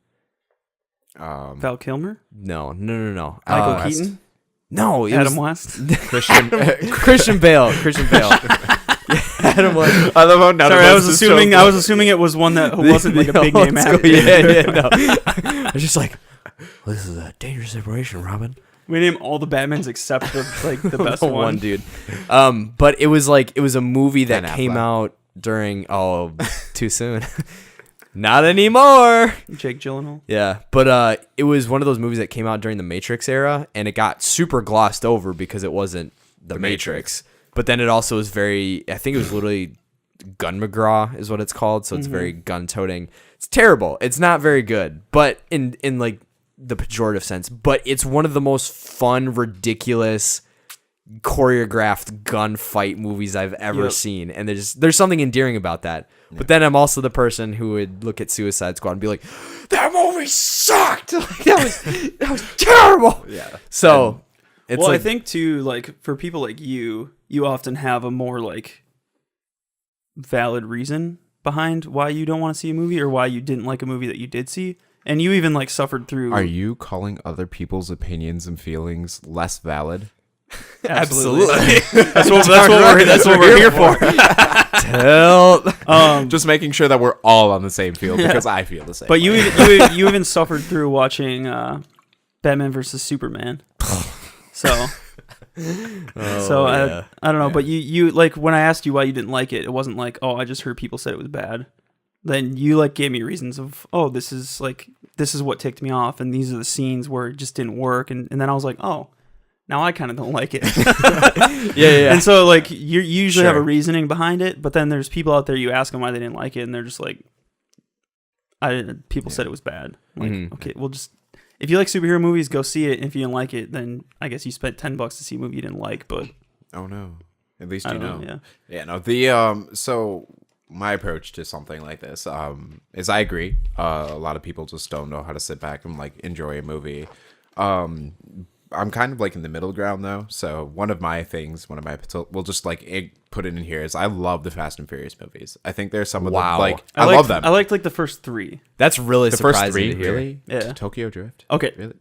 Val Kilmer, No. Michael Keaton, No, it Adam was West. Christian Bale. Adam West. I love how none Sorry, of I us was just assuming chose I was assuming it was one that wasn't like a big name Let's actor. go. Yeah, no. I was just like, well, this is a dangerous separation, Robin. We name all the Batmans except the best The one. dude. But it was a movie that Ben came Affleck. out during too soon. Not anymore. Jake Gyllenhaal. Yeah, but it was one of those movies that came out during the Matrix era, and it got super glossed over because it wasn't the Matrix. But then it also was I think it was literally Gun McGraw is what it's called, so it's very gun-toting. It's terrible. It's not very good, but in like the pejorative sense. But it's one of the most fun, ridiculous, choreographed gunfight movies I've ever seen, and there's something endearing about that. But then I'm also the person who would look at Suicide Squad and be like, "That movie sucked. Like, that was terrible." Yeah. So it's Well, like, I think too, like, for people like you often have a more like valid reason behind why you don't want to see a movie or why you didn't like a movie that you did see, and you even like suffered through. Are you calling other people's opinions and feelings less valid? absolutely. That's what we're here for. Just making sure that we're all on the same field, because I feel the same. But way. you even suffered through watching Batman versus Superman. So yeah. I don't know, but you like, when I asked you why you didn't like it, it wasn't like, oh, I just heard people said it was bad. Then you like gave me reasons of, oh, this is what ticked me off, and these are the scenes where it just didn't work, and then I was like, oh, now I kind of don't like it. yeah. And so like you usually have a Sure. reasoning behind it, but then there's people out there, you ask them why they didn't like it, and they're just like, people said it was bad. Like, okay, well, just, if you like superhero movies, go see it. If you didn't like it, then I guess you spent $10 to see a movie you didn't like. But oh no, at least I you don't know. know. Yeah. No. The so my approach to something like this is, I agree. A lot of people just don't know how to sit back and like enjoy a movie. I'm kind of like in the middle ground though. So we'll just like put it in here, is I love the Fast and Furious movies. I think there's some of them, Wow. like I love them. I liked like the first three. That's really the first surprising three, to hear. really? Yeah. Tokyo Drift. Okay, Really?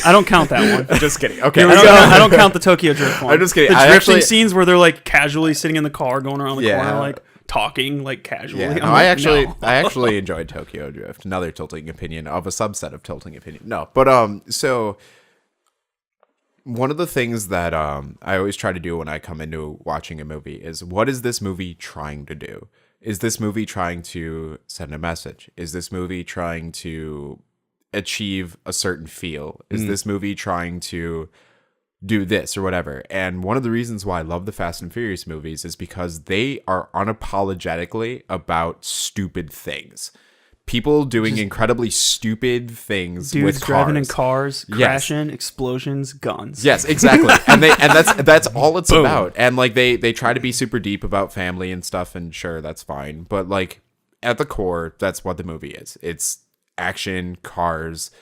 I don't count that one. Just kidding. Okay. I don't count the Tokyo Drift one. I'm just kidding. The I drifting actually- scenes where they're like casually sitting in the car, going around the Yeah. corner, like talking like casually. Yeah, I'm no, like, no. I actually enjoyed Tokyo Drift. Another tilting opinion of a subset of tilting opinion. No, but so one of the things that I always try to do when I come into watching a movie is, what is this movie trying to do? Is this movie trying to send a message? Is this movie trying to achieve a certain feel? Is this movie trying to do this or whatever? And one of the reasons why I love the Fast and Furious movies is because they are unapologetically about stupid things. people doing incredibly stupid things Dudes with cars. driving in cars, Yes. crashing, explosions, guns. Yes, exactly. and that's all it's about. And like they try to be super deep about family and stuff, and sure, that's fine. But like at the core, that's what the movie is. It's action, cars,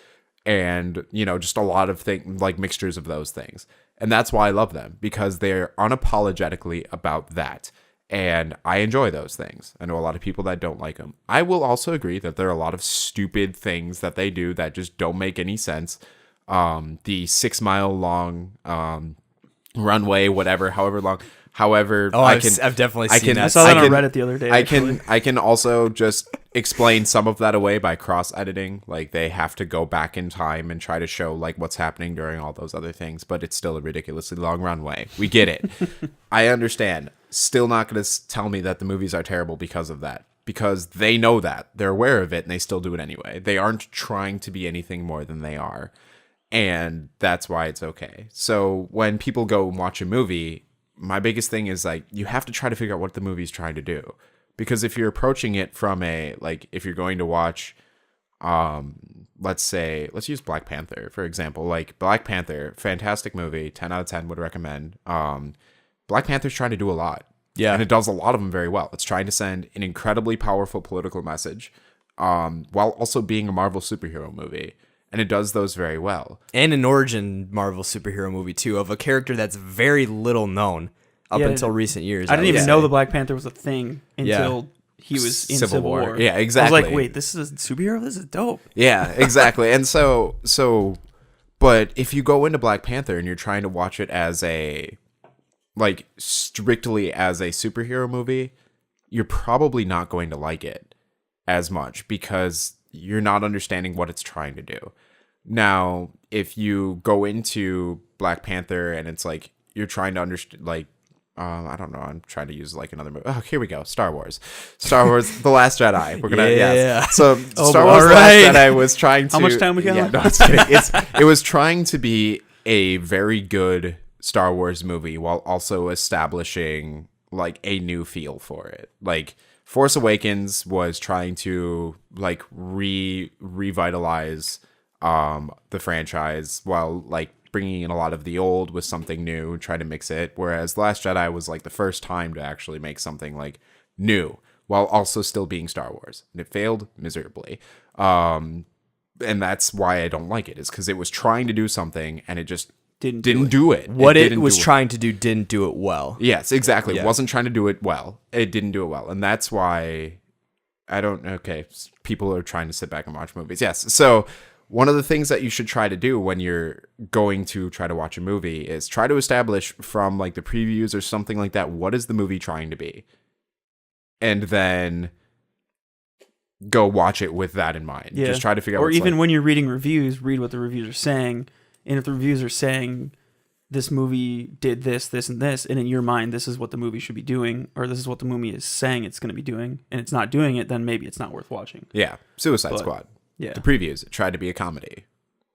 and just a lot of things, like mixtures of those things. And that's why I love them, because they're unapologetically about that. And I enjoy those things. I know a lot of people that don't like them. I will also agree that there are a lot of stupid things that they do that just don't make any sense. The 6 mile long runway, however long. However, I've definitely seen that. I saw that on Reddit the other day. I can also just explain some of that away by cross editing. Like they have to go back in time and try to show like what's happening during all those other things, but it's still a ridiculously long runway. We get it. I understand. Still not going to tell me that the movies are terrible because of that. Because they know that. They're aware of it and they still do it anyway. They aren't trying to be anything more than they are. And that's why it's okay. So when people go and watch a movie, my biggest thing is like you have to try to figure out what the movie's trying to do. Because if you're approaching it from if you're going to watch let's use Black Panther for example. Like Black Panther, fantastic movie, 10 out of 10 would recommend. Black Panther's trying to do a lot. Yeah. And it does a lot of them very well. It's trying to send an incredibly powerful political message while also being a Marvel superhero movie. And it does those very well. And an origin Marvel superhero movie, too, of a character that's very little known up until recent years. I didn't even know the Black Panther was a thing until he was in Civil War. Yeah, exactly. I was like, wait, this is a superhero? This is dope. Yeah, exactly. And but if you go into Black Panther and you're trying to watch it as strictly as a superhero movie, you're probably not going to like it as much because you're not understanding what it's trying to do. Now, if you go into Black Panther and it's like you're trying to understand, I don't know, I'm trying to use like another movie. Oh, here we go. Star Wars, The Last Jedi. We're gonna So Star Wars, The Last Jedi was trying to. How much time we got? Yeah, no, it's kidding. It was trying to be a very good Star Wars movie while also establishing like a new feel for it. Like Force Awakens was trying to like revitalize the franchise while like bringing in a lot of the old with something new, trying to mix it. Whereas The Last Jedi was like the first time to actually make something like new while also still being Star Wars. And it failed miserably. And that's why I don't like it, is because it was trying to do something and it just didn't do it. What it was trying to do didn't do it well. Yes, exactly. Yeah. It wasn't trying to do it well. It didn't do it well. And that's why people are trying to sit back and watch movies. Yes. So one of the things that you should try to do when you're going to try to watch a movie is try to establish from like the previews or something like that, what is the movie trying to be? And then go watch it with that in mind. Yeah. Just try to figure out or even when you're reading reviews, read what the reviews are saying. And if the reviews are saying this movie did this, this, and this, and in your mind, this is what the movie should be doing, or this is what the movie is saying it's going to be doing, and it's not doing it, then maybe it's not worth watching. Yeah. Suicide Squad. Yeah. The previews, it tried to be a comedy.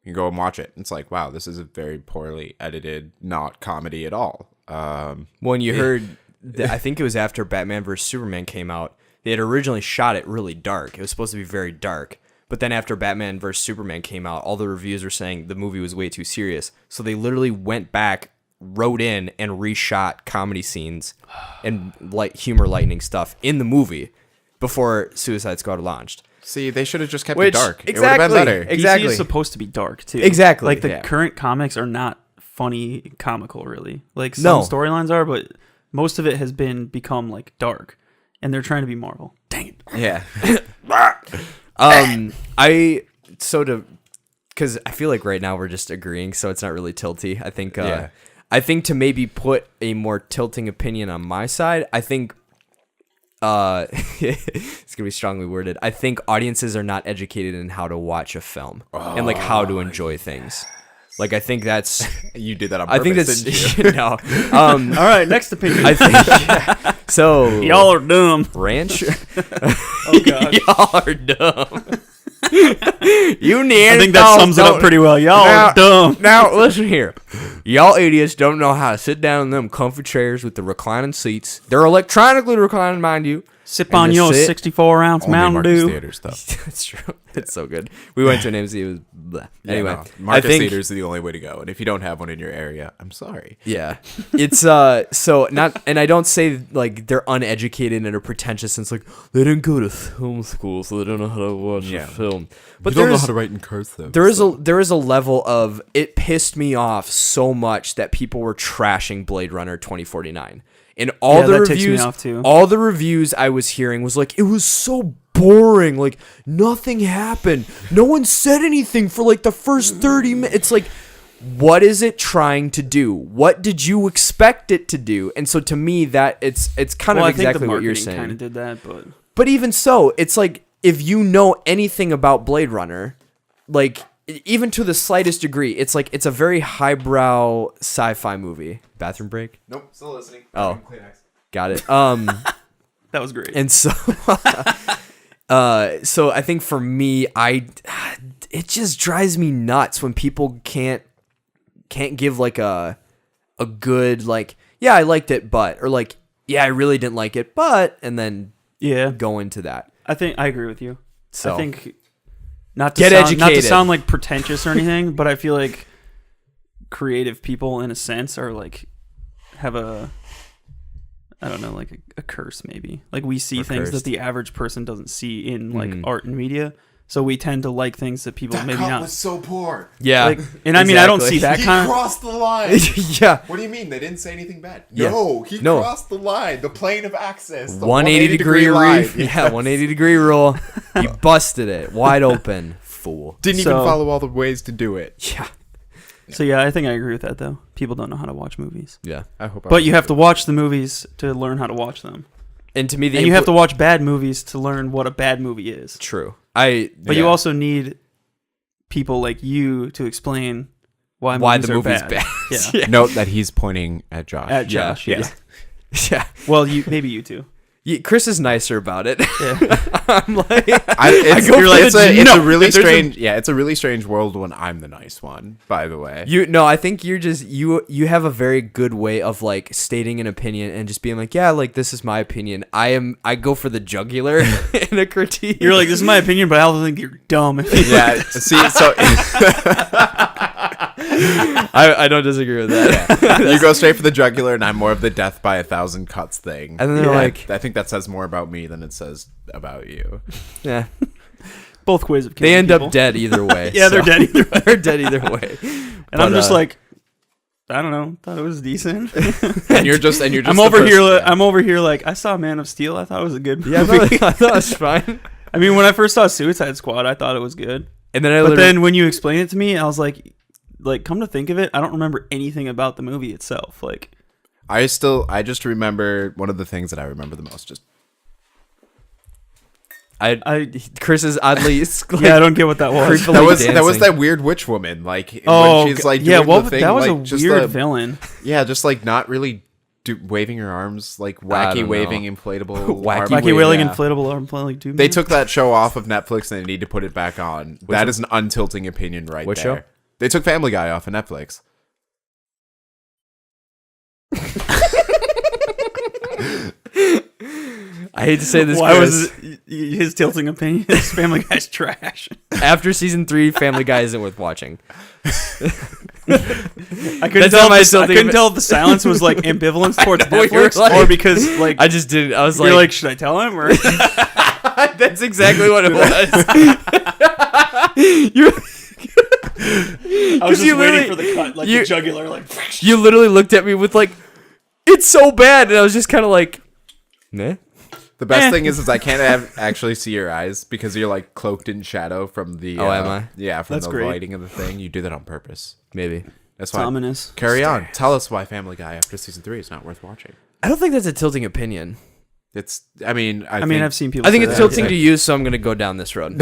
You go and watch it. It's like, wow, this is a very poorly edited, not comedy at all. When you heard, I think it was after Batman vs. Superman came out, they had originally shot it really dark. It was supposed to be very dark. But then after Batman vs. Superman came out, all the reviews were saying the movie was way too serious. So they literally went back, wrote in, and reshot comedy scenes and humor lightning stuff in the movie before Suicide Squad launched. See, they should have just kept it dark. Exactly, it would have been better. Exactly. DC is supposed to be dark, too. Exactly. Like, the current comics are not funny, comical, really. Like, some storylines are, but most of it has become, like, dark. And they're trying to be Marvel. Dang it. Yeah. Because I feel like right now we're just agreeing, so it's not really tilty. I think to maybe put a more tilting opinion on my side, I think it's gonna be strongly worded. I think audiences are not educated in how to watch a film and like how to enjoy things. Like I think that's you did that on purpose. I think that's didn't you? no. All right, next opinion. I think so. Y'all are dumb. Ranch. Oh god. Y'all are dumb. You Neanderthals. I think that sums it up pretty well. Y'all are dumb. Now listen here. Y'all idiots don't know how to sit down in them comfy chairs with the reclining seats. They're electronically reclining, mind you. Sip And on just your sit. 64-ounce Only Mountain Marcus Dew. Theater stuff. It's true. It's so good. We went to an AMC. It was bleh. Anyway, Yeah, no, Marcus I think Theater is the only way to go. And if you don't have one in your area, I'm sorry. yeah, it's so not. And I don't say like they're uneducated and are pretentious. And it's like they didn't go to film school, so they don't know how to watch a film. But you don't know there's- how to write in cursive. There is a level of it pissed me off so much that people were trashing Blade Runner 2049. And all Yeah, the that ticks me reviews off too. all the reviews I was hearing was like it was so boring, like nothing happened. No one said anything for like the first 30 minutes. It's like what is it trying to do? What did you expect it to do? And so to me that it's kind Well, of I think exactly the what you're marketing saying. kind of did that, But even so, it's like if you know anything about Blade Runner, like even to the slightest degree, it's like it's a very highbrow sci-fi movie. Bathroom break? Nope, still listening. Oh, got it. that was great. And so, so I think for me, it just drives me nuts when people can't give like a good like yeah I liked it but or like yeah I really didn't like it but and then yeah, go into that. I think I agree with you. So I think not to Get sound, not to educated. sound like pretentious or anything, but I feel like creative people, in a sense, are like have a I don't know, like a curse maybe. Like we see things cursed. that the average person doesn't see in like art and media, so we tend to like things that people maybe not. so poor. yeah, Like, and I mean, I don't exactly. see that kind of. crossed the line. yeah. What do you mean? They didn't say anything bad? Yeah. No, he No. crossed the line. The plane of access. The 180 degree line. reef. Yeah, 180 degree rule. He busted it wide open. Fool. Didn't So- even follow all the ways to do it. Yeah. So yeah, I think I agree with that though. People don't know how to watch movies, Yeah. I hope. but you have to watch the movies to learn how to watch them, And to me, the and you have to watch bad movies to learn what a bad movie is. True. But you also need people like you to explain why Why the movies movie's are bad. Yeah. note that he's pointing at Josh. At Josh, Yeah. yes. Yeah. Well, maybe you too. Yeah, Chris is nicer about it. Yeah. I'm like, It's, go for it's the- a no, really there's a- strange. Yeah, it's a really strange world when I'm the nice one. By the way, I think you're just you have a very good way of like stating an opinion and just being like, yeah, like this is my opinion. I go for the jugular in a critique. You're like, this is my opinion, but I also think you're dumb. yeah. See, so I don't disagree with that. you go straight for the jugular, and I'm more of the death by 1,000 cuts thing. And then they're like, I think that says more about me than it says about you. yeah, Both ways of they killing end people. up dead either way. Yeah, they're dead either way. They're dead either way. And I'm just like, I don't know. Thought it was decent. And you're just I'm over here. I'm over here. Like I saw Man of Steel. I thought it was a good movie. yeah, I thought it was fine. I mean, when I first saw Suicide Squad, I thought it was good. And then But then when you explain it to me, I was like, come to think of it, I don't remember anything about the movie itself. Like, I just remember one of the things that I remember the most. Just Chris is oddly like, yeah, I don't get what that was. creepily that was dancing. that weird witch woman. Like Oh, when she's like yeah. doing What the thing, that was like, a just weird the- villain. Yeah, just like not really waving her arms, like wacky don't waving know. inflatable Wacky arm Wacky wailing yeah. inflatable arm flailing tube. They took that show off of Netflix and they need to put it back on. That is an untilting opinion right What there. show? They took Family Guy off of Netflix. I hate to say this. Why Chris. was his tilting opinion? His Family Guy's trash. After season 3, Family Guy isn't worth watching. I couldn't That's tell. how my If the, I tilting couldn't opinion- tell if the silence was like ambivalence towards know, you're Netflix like- or because like I just didn't. I was you're like, like, should I tell him or? that's exactly what it was. you I was just you waiting literally- for the cut, like you- the jugular, like. you literally looked at me with like, it's so bad, and I was just kind of like, nah. The best thing is I can't actually see your eyes because you're like cloaked in shadow from the. Oh, am I? Yeah, from That's the great. lighting of the thing. You do that on purpose. Maybe. That's It's why. ominous. Carry on. Tell us why Family Guy after season 3 is not worth watching. I don't think that's a tilting opinion. It's. I mean, I mean, I've seen people. I think say it's that, tilting yeah. to you, so I'm gonna go down this road.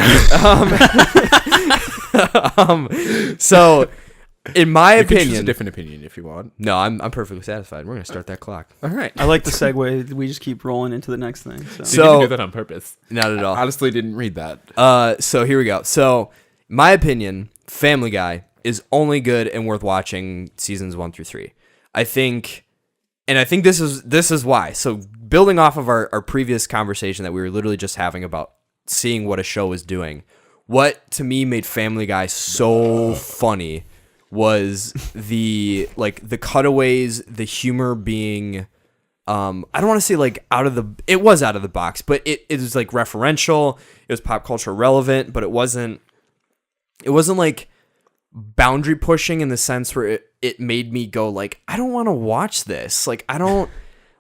So, in my You can choose a opinion, different opinion if you want. no, I'm perfectly satisfied. We're gonna start that clock. All right. I like the segue. We just keep rolling into the next thing. So, So- do that on purpose. Not at all. Honestly, didn't read that. So here we go. So, my opinion, Family Guy is only good and worth watching seasons 1 through 3. I think and I think this is why. So building off of our previous conversation that we were literally just having about seeing what a show was doing, what to me made Family Guy so funny was the cutaways, the humor being I don't want to say like it was out of the box, but it was like referential, it was pop culture relevant, but it wasn't like boundary pushing in the sense where it made me go like, I don't want to watch this. Like, I don't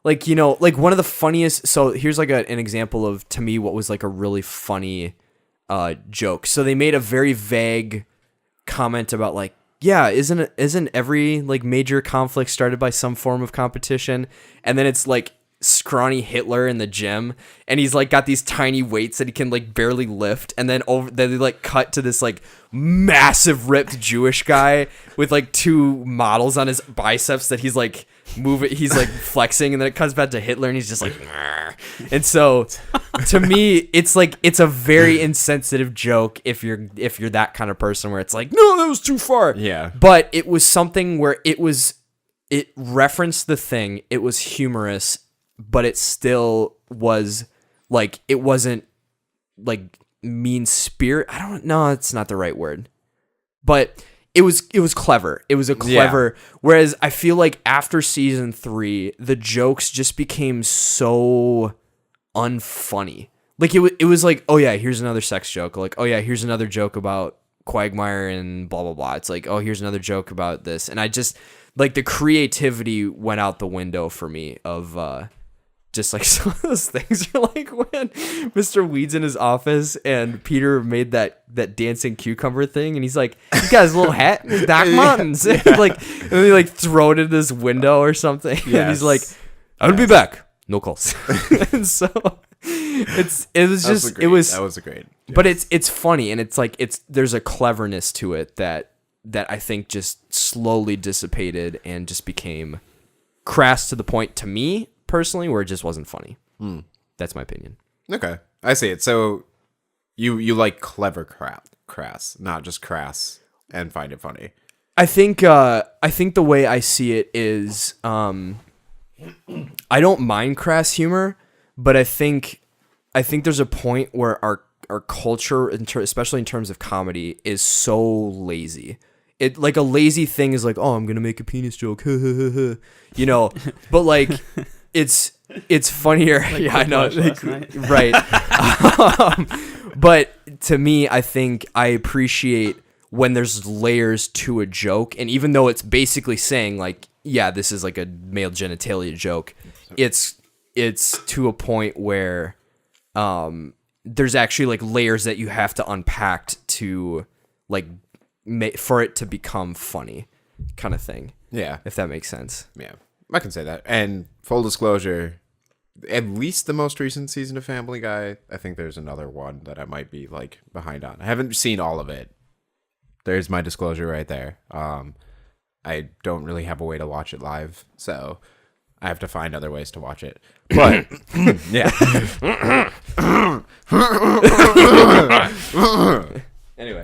like, like one of the funniest. So here's like an example of, to me, what was like a really funny joke. So they made a very vague comment about like, yeah, isn't every like major conflict started by some form of competition? And then it's like scrawny Hitler in the gym, and he's like got these tiny weights that he can like barely lift, and then they like cut to this like massive ripped Jewish guy with like two models on his biceps that he's like he's like flexing, and then it cuts back to Hitler and he's just like "Arr." And so to me it's like, it's a very insensitive joke if you're that kind of person where it's like, no, that was too far. Yeah. But it was something where it referenced the thing, it was humorous, but it still was like, it wasn't like mean spirit. I don't know, it's not the right word, but it was clever. It was a clever, whereas I feel like after season 3, the jokes just became so unfunny. Like it was like, oh yeah, here's another sex joke. Like, oh yeah, here's another joke about Quagmire and blah, blah, blah. It's like, oh, here's another joke about this. And I just, like, the creativity went out the window for me of, just like some of those things are like when Mr. Weed's in his office and Peter made that dancing cucumber thing, and he's like, he's got his little hat and his Doc Martens. Like, and then he like throw it in this window or something. Yes. And he's like, I'll be back. No calls. And so that was great. But it's funny, and it's like there's a cleverness to it that I think just slowly dissipated and just became crass to the point, to me personally, where it just wasn't funny. That's my opinion. Okay, I see it. So you like clever crass, not just crass, and find it funny. I think the way I see it is, I don't mind crass humor, but I think there's a point where our culture, especially in terms of comedy, is so lazy. It like a lazy thing is like, oh, I'm gonna make a penis joke, but like it's funnier. Like, yeah, I know, like, right. But to me, I think I appreciate when there's layers to a joke, and even though it's basically saying like, yeah, this is like a male genitalia joke, it's to a point where there's actually like layers that you have to unpack to like for it to become funny, kind of thing. Yeah, if that makes sense. Yeah, I can say that. And full disclosure, at least the most recent season of Family Guy, I think there's another one that I might be like behind on. I haven't seen all of it. There's my disclosure right there. I don't really have a way to watch it live, so I have to find other ways to watch it. But yeah. Anyway.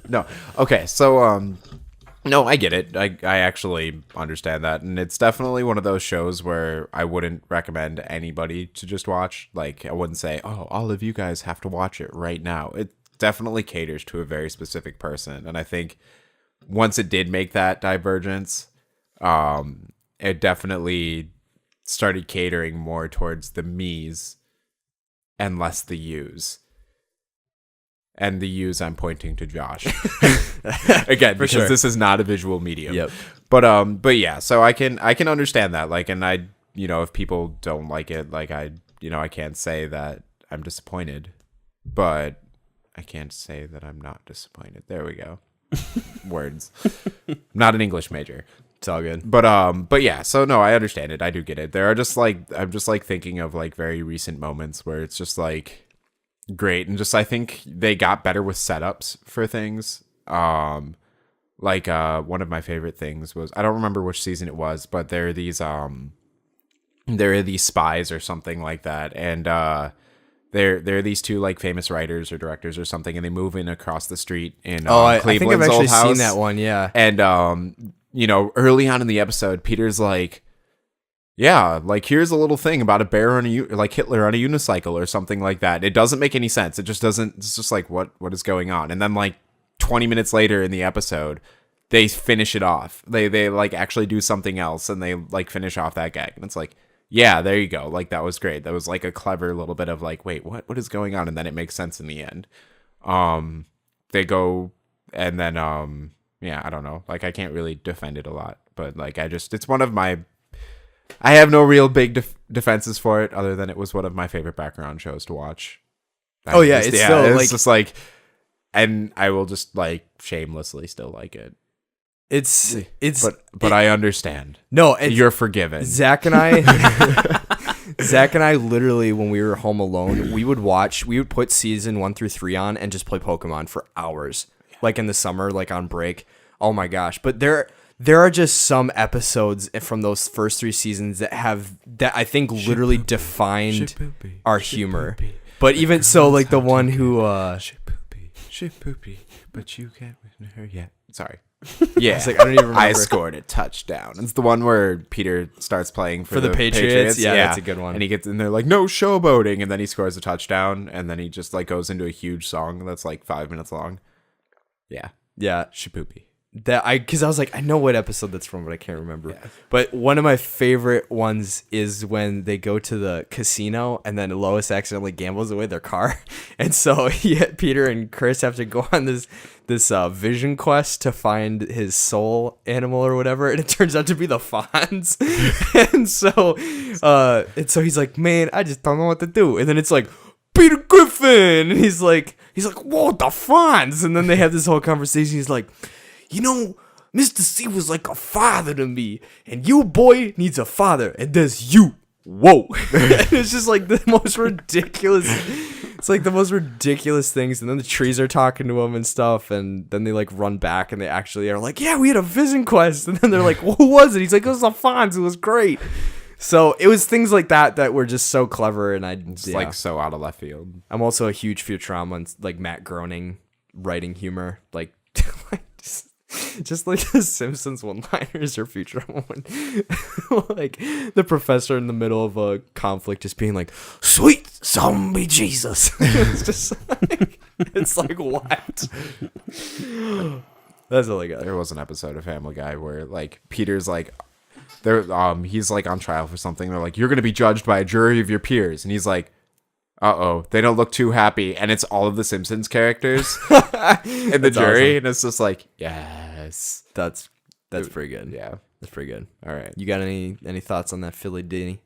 No. Okay, so no, I get it. I actually understand that, and it's definitely one of those shows where I wouldn't recommend anybody to just watch. Like, I wouldn't say, "Oh, all of you guys have to watch it right now." It definitely caters to a very specific person, and I think once it did make that divergence, it definitely started catering more towards the me's and less the you's. And the you's, I'm pointing to Josh again, because sure, this is not a visual medium. Yep. But yeah, so I can understand that. Like, and I, if people don't like it, like I can't say that I'm disappointed, but I can't say that I'm not disappointed. There we go. Words. I'm not an English major. It's all good. But yeah, so no, I understand it. I do get it. There are just like, I'm just like thinking of like very recent moments where it's just like great, and just I think they got better with setups for things. Like one of my favorite things was, I don't remember which season it was, but there are these spies or something like that, and there are these two like famous writers or directors or something, and they move in across the street in I think I've Cleveland's actually old house. seen that one, yeah. And early on in the episode, Peter's like, yeah, like here's a little thing about a bear on like Hitler on a unicycle or something like that. It doesn't make any sense. It just doesn't. It's just like what is going on? And then like 20 minutes later in the episode, they finish it off. They like actually do something else and they like finish off that gag. And it's like, yeah, there you go. Like that was great. That was like a clever little bit of like, wait, what is going on? And then it makes sense in the end. They go and then yeah, I don't know. Like I can't really defend it a lot, but like it's one of my. I have no real big defenses for it, other than it was one of my favorite background shows to watch. It's just like, and I will just like shamelessly still like it. It's but I understand. No, you're forgiven. Zach and I literally, when we were home alone, we would put season 1 through 3 on and just play Pokemon for hours, like in the summer, like on break. Oh my gosh! But there are just some episodes from those first 3 seasons that I think literally defined our humor. But even so, like the one who poopy, but you can't win her yet. Sorry. Yeah, it's like, I don't even remember. I scored a touchdown. It's the one where Peter starts playing for the Patriots. Yeah, that's a good one. And he gets in there like, no showboating, and then he scores a touchdown, and then he just like goes into a huge song that's like 5 minutes long. Yeah, Shapoopy. Because I was like, I know what episode that's from, but I can't remember. Yeah. But one of my favorite ones is when they go to the casino and then Lois accidentally gambles away their car, and so Peter and Chris have to go on this vision quest to find his soul animal or whatever, and it turns out to be the Fonz. and so he's like, man, I just don't know what to do. And then it's like, Peter Griffin, and he's like, whoa, the Fonz. And then they have this whole conversation. He's like, Mr. C was like a father to me, and you, boy, needs a father, and there's you. Whoa. It's just like the most ridiculous. It's like the most ridiculous things. And then the trees are talking to him and stuff, and then they like run back and they actually are like, yeah, we had a vision quest. And then they're like, well, who was it? He's like, it was Alphonse. It was great. So it was things like that were just so clever, and like so out of left field. I'm also a huge Futurama and like Matt Groening writing humor, like just like the Simpsons one-liners or Futurama one. Like the professor in the middle of a conflict just being like, sweet zombie Jesus. It's just like, it's like, what? That's all I got. There was an episode of Family Guy where like Peter's like, he's like on trial for something. They're like, you're going to be judged by a jury of your peers. And he's like, uh-oh, they don't look too happy. And it's all of the Simpsons characters in the jury. Awesome. And it's just like, yes. That's pretty good. Yeah. That's pretty good. All right. You got any thoughts on that Philly Dini?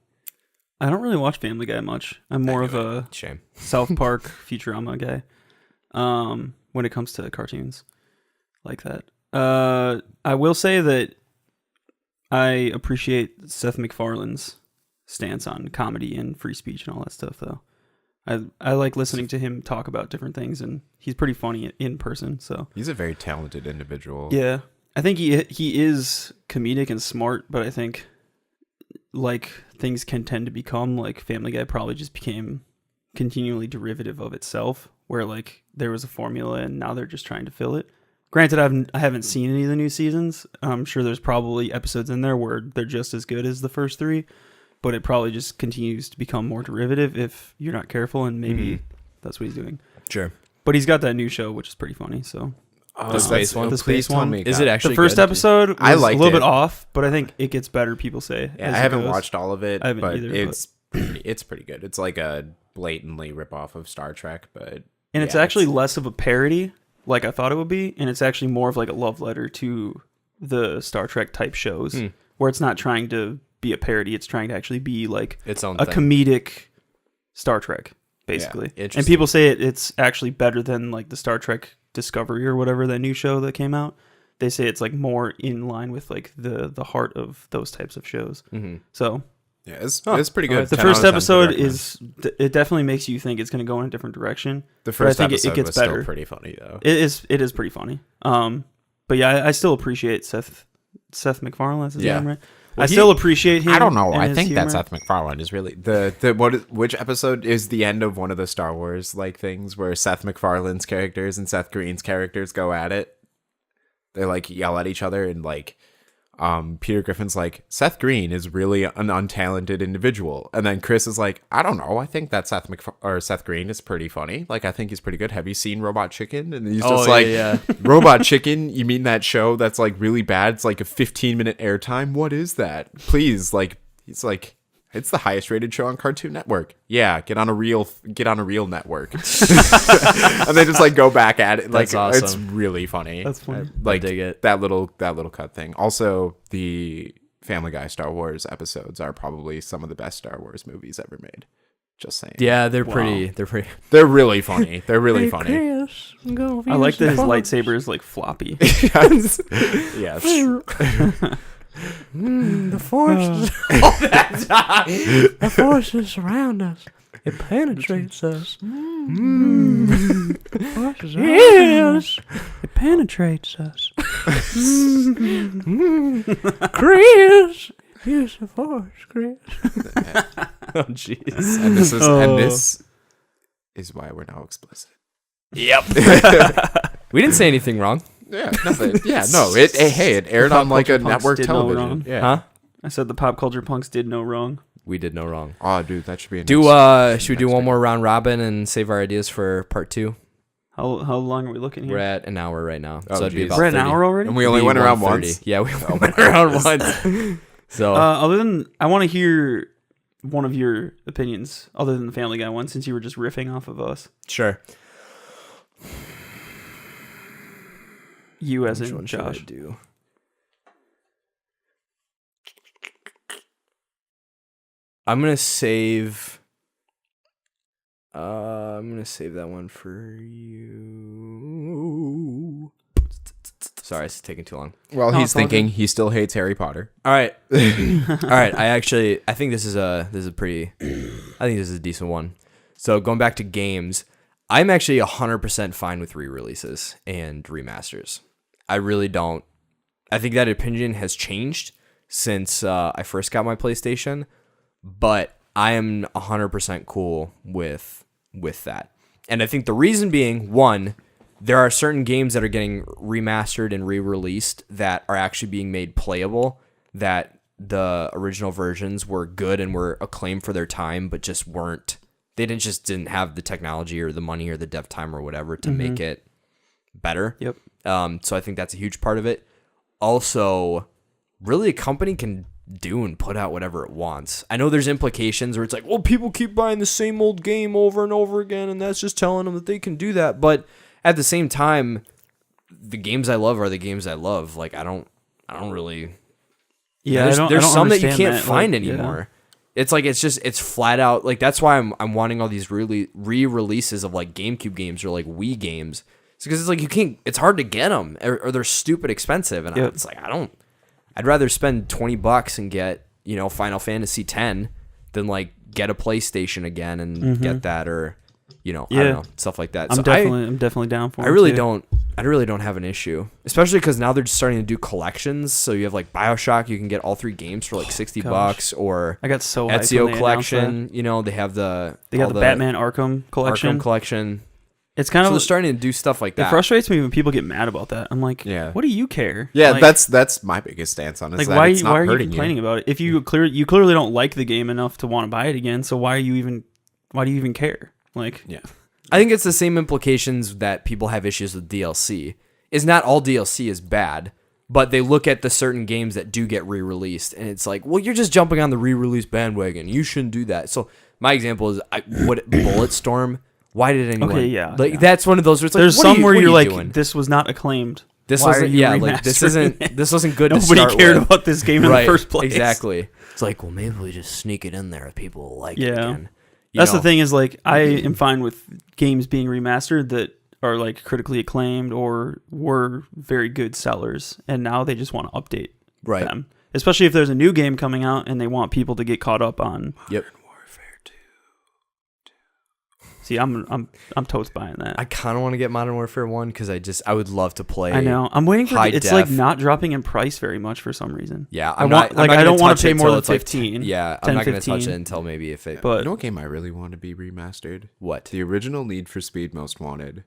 I don't really watch Family Guy much. I'm more of a South Park Futurama guy when it comes to cartoons like that. I will say that I appreciate Seth MacFarlane's stance on comedy and free speech and all that stuff, though. I like listening to him talk about different things, and he's pretty funny in person. So he's a very talented individual. Yeah, I think he is comedic and smart, but I think like things can tend to become like Family Guy probably just became continually derivative of itself, where like there was a formula and now they're just trying to fill it. Granted, I haven't seen any of the new seasons. I'm sure there's probably episodes in there where they're just as good as the first 3. But it probably just continues to become more derivative if you're not careful, and maybe that's what he's doing. Sure. But he's got that new show, which is pretty funny. So the space one. The space one. Is it actually the first good? episode? Was I liked a little it. bit off, but I think it gets better. People say. Yeah, I haven't watched all of it, I haven't but either, it's pretty good. It's like a blatantly ripoff of Star Trek, but it's actually less of a parody, like I thought it would be, and it's actually more of like a love letter to the Star Trek type shows, where it's not trying to be a parody, it's trying to actually be like its own a thing. Comedic Star Trek, basically. Yeah, and people say it's actually better than like the Star Trek Discovery or whatever, that new show that came out. They say it's like more in line with like the heart of those types of shows. So yeah, it's pretty good. The first episode it definitely makes you think it's going to go in a different direction. The first episode it gets was better. Still pretty funny though. It is pretty funny. But yeah, I still appreciate Seth MacFarlane. That's his name, right? Well, I still appreciate him. I don't know. I think humor. that Seth MacFarlane is really which episode is the end of one of the Star Wars like things where Seth MacFarlane's characters and Seth Green's characters go at it. They like yell at each other and like Peter Griffin's like, Seth Green is really an untalented individual. And then Chris is like, I don't know. I think that Seth Green is pretty funny. Like, I think he's pretty good. Have you seen Robot Chicken? And he's just Robot Chicken? You mean that show that's like really bad? It's like a 15-minute airtime? What is that? Please, like, he's like, it's the highest rated show on Cartoon Network. Yeah, get on a real network. And they just like go back at it. Like, That's awesome. It's really funny. That's funny. Like I dig it. that little cut thing. Also, the Family Guy Star Wars episodes are probably some of the best Star Wars movies ever made. Just saying. Yeah, they're pretty. They're really funny. They're really funny. I like that his lightsaber is like floppy. Yes. Yes. The force. The forces surround us. It penetrates us. The forces around us. It penetrates us. Chris, use the force, Chris. Oh jeez. And this is why we're now explicit. Yep. We didn't say anything wrong. Yeah, nothing. Yeah, no. It aired on like a network television. Yeah. Huh? I said the pop culture punks did no wrong. We did no wrong. Oh, dude, that should be. Should we do one more round robin and save our ideas for part 2? How long are we looking here? We're at an hour right now. Oh, So it'd be geez. about We're at an 30. hour already? And we only went around 1:30. once. Yeah, we only went around once. So Other than, I want to hear one of your opinions, other than the Family Guy one, since you were just riffing off of us. sure. You as Which in one should I Josh. do? I'm gonna save. I'm gonna save that one for you. Sorry, it's taking too long. Well, No, he's it's all thinking he still hates Harry Potter. All right, all right. I think this is a pretty. I think this is a decent one. So going back to games, I'm actually 100% fine with re-releases and remasters. I really don't. I think that opinion has changed since I first got my PlayStation, but I am 100% cool with that. And I think the reason being, one, there are certain games that are getting remastered and re-released that are actually being made playable, that the original versions were good and were acclaimed for their time, but just weren't. They didn't have the technology or the money or the dev time or whatever to make it better. Yep. So I think that's a huge part of it. Also, really, a company can do and put out whatever it wants. I know there's implications where it's like, well, people keep buying the same old game over and over again, and that's just telling them that they can do that. But at the same time, the games I love are the games I love. Like, I don't really. Yeah, there's I don't some that you understand can't that. find Like, anymore. It's like it's flat out like that's why I'm wanting all these really re-releases of like GameCube games or like Wii games. It's because it's like you can't. It's hard to get them or they're stupid expensive. And it's like I'd rather spend $20 and get Final Fantasy X than like get a PlayStation again and get that or I don't know, stuff like that. I'm definitely down for it. I really don't have an issue, especially because now they're just starting to do collections. So you have like BioShock, you can get all 3 games for like $60, or I got so hyped when Ezio they collection. They have the Batman Arkham collection. Arkham collection. It's kind So of they're starting to do stuff like It that. frustrates me when people get mad about that. I'm like, Yeah. what do you care? Yeah, Like, that's my biggest stance on it. like That why it's not are you hurting complaining about it? If you clearly don't like the game enough to want to buy it again, so why do you even care? Like, Yeah. I think it's the same implications that people have issues with DLC. Is not all DLC is bad, but they look at the certain games that do get re-released, and it's like, well, you're just jumping on the re-release bandwagon. You shouldn't do that. So my example is, Bulletstorm. Why did anyone? Okay, yeah, like yeah. that's one of those. Where it's like, there's what are some you- where what are you're you like, doing? this was not acclaimed. This Why wasn't. are you Yeah, like this remastering it? wasn't good. To Nobody start cared with. about this game in Right, the first place. Exactly. It's like, well, maybe we just sneak it in there if people like it Yeah. again. That's the thing is, like, I am fine with games being remastered that are like critically acclaimed or were very good sellers, and now they just want to update them. Especially if there's a new game coming out and they want people to get caught up on. Yep. See, I'm totes buying that. I kind of want to get Modern Warfare 1 because I would love to play. I know. I'm waiting for high it's def. like not dropping in price very much for some reason. Yeah, I don't want to pay more than 15. Yeah, 10, I'm not going to 15. touch it until maybe if it. But You know what game I really want to be remastered? What? The original Need for Speed Most Wanted.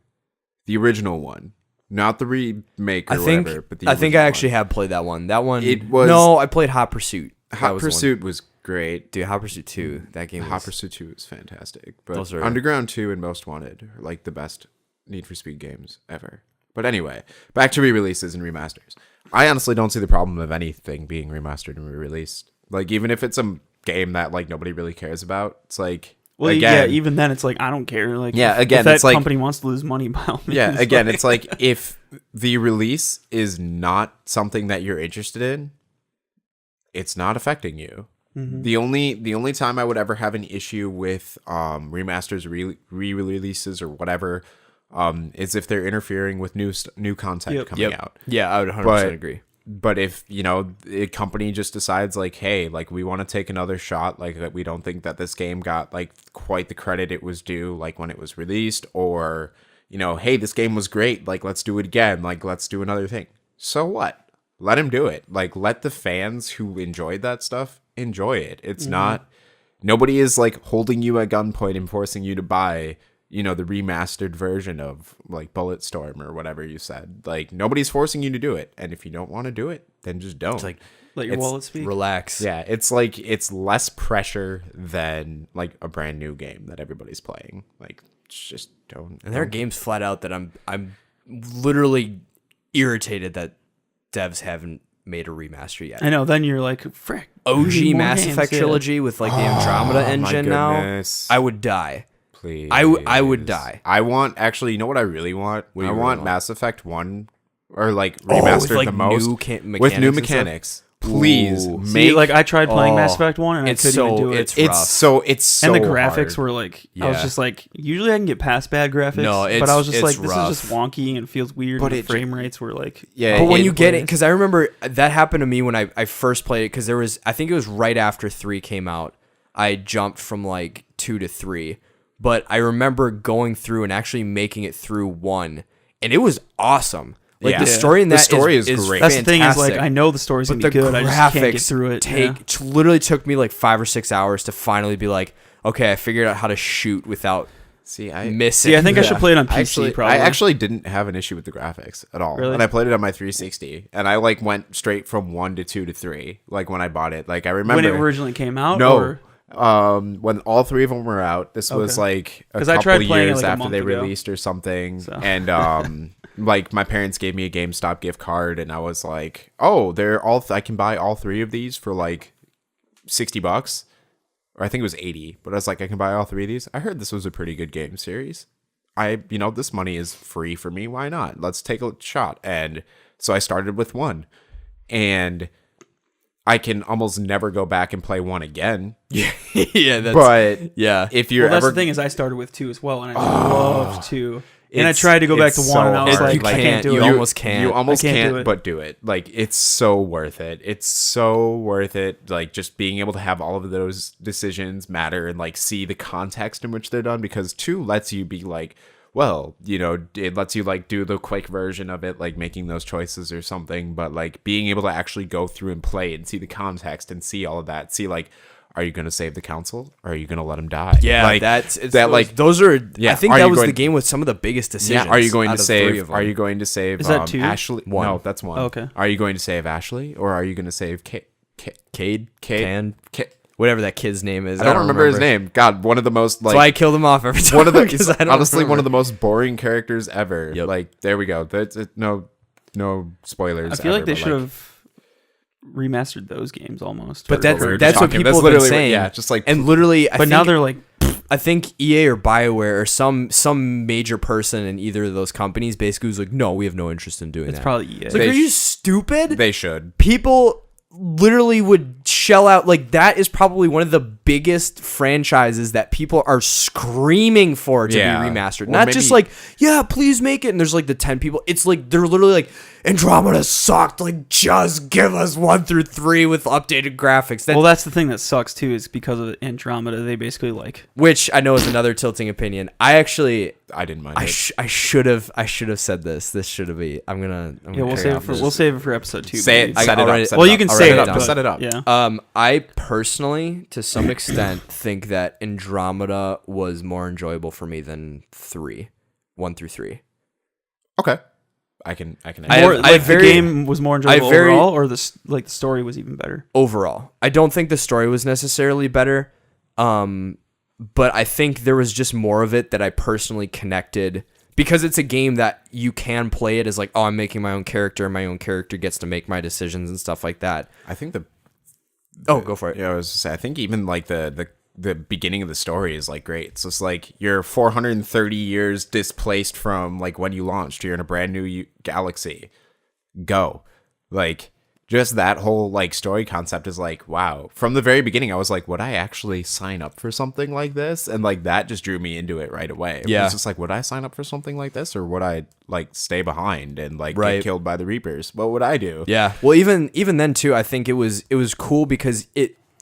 The original one. not the remake or I think whatever. But the I think I original actually one. have played that one. That one. It was- No, I played Hot Pursuit. That Hot was the one. Pursuit was great. Dude, Hot Pursuit 2. That game. Hot Was, Pursuit 2 was fantastic. But Those are- Underground 2 and Most Wanted are like the best Need for Speed games ever. But anyway, back to re-releases and remasters. I honestly don't see the problem of anything being remastered and re-released. Like, even if it's a game that like nobody really cares about, it's like, Well, again, yeah, even then, it's like I don't care. Like, Yeah, if again, that it's like- company wants to lose money by all means. yeah, again, it's like if the release is not something that you're interested in, it's not affecting you. Mm-hmm. The only time I would ever have an issue with remasters, re-releases, or whatever, is if they're interfering with new content coming out. Yeah, I would 100% But- agree. But if, a company just decides like, hey, like we want to take another shot, like that we don't think that this game got like quite the credit it was due, like when it was released, or, hey, this game was great, like let's do it again, like let's do another thing. So what? Let him do it. Like let the fans who enjoyed that stuff enjoy it. It's not, nobody is like holding you at gunpoint and forcing you to buy, the remastered version of like Bulletstorm or whatever you said. Like nobody's forcing you to do it. And if you don't want to do it, then just don't. It's like, Let your It's- wallet speak. relax. yeah, it's like it's less pressure than like a brand new game that everybody's playing. Like just don't. And there are games flat out that I'm literally irritated that devs haven't made a remaster yet. I know. Then you're like, frick. OG more Mass games, Effect yeah. trilogy with like the Andromeda engine now. goodness. I would die. Please, I would die. I want actually. You know what I really want? What do I you want really want? Mass Effect 1 or like with, remastered like, the most new with new mechanics and stuff? mechanics. Please Ooh. See, make like I tried playing Mass Oh, Effect 1 and I it's couldn't so- even do it. it's rough. it's so and the graphics hard. were like, I was Yeah. just like, usually I can get past bad graphics. No, but it's- I was just it's like, this rough. is just wonky and it feels weird. But And the it ju- frame rates were like, Yeah, But when it- you get it, because I remember that happened to me when I first played it, because I think it was right after 3 came out. I jumped from like 2 to 3. But I remember going through and actually making it through 1, and it was awesome. Like Yeah. the story in The that story is great. that's the thing is like, fantastic. I know the story's But gonna be the good. I just can't get graphics through it. literally took me like 5 or 6 hours to finally be like, okay, I figured out how to shoot without See, I missing. See, I think I should play it on PC. Probably. I actually didn't have an issue with the graphics at all. Really? And I played it on my 360, and I like went straight from 1 to 2 to 3. Like when I bought it, like I remember when it originally came out. No, or? when all 3 of them were out. This was Okay. like a 'Cause I couple tried playing it, years like, a after month they ago. released or something, So. and like my parents gave me a GameStop gift card, and I was like, oh, they're all. I can buy all 3 of these for like $60, or I think it was 80. But I was like, I can buy all 3 of these. I heard this was a pretty good game series. This money is free for me. Why not? Let's take a shot. And so I started with 1, and I can almost never go back and play 1 again. yeah, that's, But yeah. if you're Well, that's ever the thing is I started with 2 as well, and I love 2. And I It's- tried to go back to it's 1, and so I was hard. like, You I can't can't. do You it. almost can't. You almost I can't do can't, it. but do it. Like it's so worth it. It's so worth it. Like just being able to have all of those decisions matter and like see the context in which they're done, because 2 lets you be like, well, it lets you like do the quick version of it, like making those choices or something. But like being able to actually go through and play and see the context and see all of that, see like, are you going to save the council or are you going to let him die? Yeah, like, those are. Yeah, I think are that you was the going- game with some of the biggest decisions. Yeah, are you going out to of 3 save? of them. Are you going to save? Is that 2? Ashley? 1. No, that's 1. Oh, okay. Are you going to save Ashley or are you going to save Cade, Cade? whatever that kid's name is. I don't remember his name. God, one of the most That's why I killed him off every time. one of the 'cause I don't honestly one of the remember. most boring characters ever. Yep. Like there we go. That's no spoilers. I feel like ever, they but, should have remastered those games almost. But or- that's or- what talking. people That's have been literally what- saying. yeah, just like- and literally, But now they're like, I think EA or BioWare or some major person in either of those companies basically was like, no, we have no interest in doing it's that. probably EA. It's like, They are you sh- stupid? they should. People literally would shell out. Like that is probably one of the biggest franchises that people are screaming for to Yeah. be remastered. Or Not just maybe- like, yeah, please make it. And there's like the 10 people. It's like they're literally like, Andromeda sucked. Like just give us 1 through 3 with updated graphics. well, that's the thing that sucks too, is because of Andromeda, they basically like. Which I know is another tilting opinion. I didn't mind it. I should have said this. This should have been. I'm gonna Yeah, we'll save it for episode 2. Say it. maybe. Set it already- up. Set Well, it you up. can I'll say write it it up. down. but- Set it up. Yeah. I personally, to some extent, think that Andromeda was more enjoyable for me than 1 through 3. Okay. I can. The game was more enjoyable overall, or the story was even better. Overall, I don't think the story was necessarily better, but I think there was just more of it that I personally connected, because it's a game that you can play it as like, oh, I'm making my own character, and my own character gets to make my decisions and stuff like that. I think go for it. Yeah, I was just say, I think even like the beginning of the story is like great. So it's like you're 430 years displaced from like when you launched. You're in a brand new galaxy. Go. Like just that whole like story concept is like, wow. From the very beginning, I was like, would I actually sign up for something like this? And like that just drew me into it right away. Yeah. It's just like, would I sign up for something like this, or would I like stay behind and like Right. get killed by the Reapers? What would I do? Yeah. Well, even then too, I think it was cool because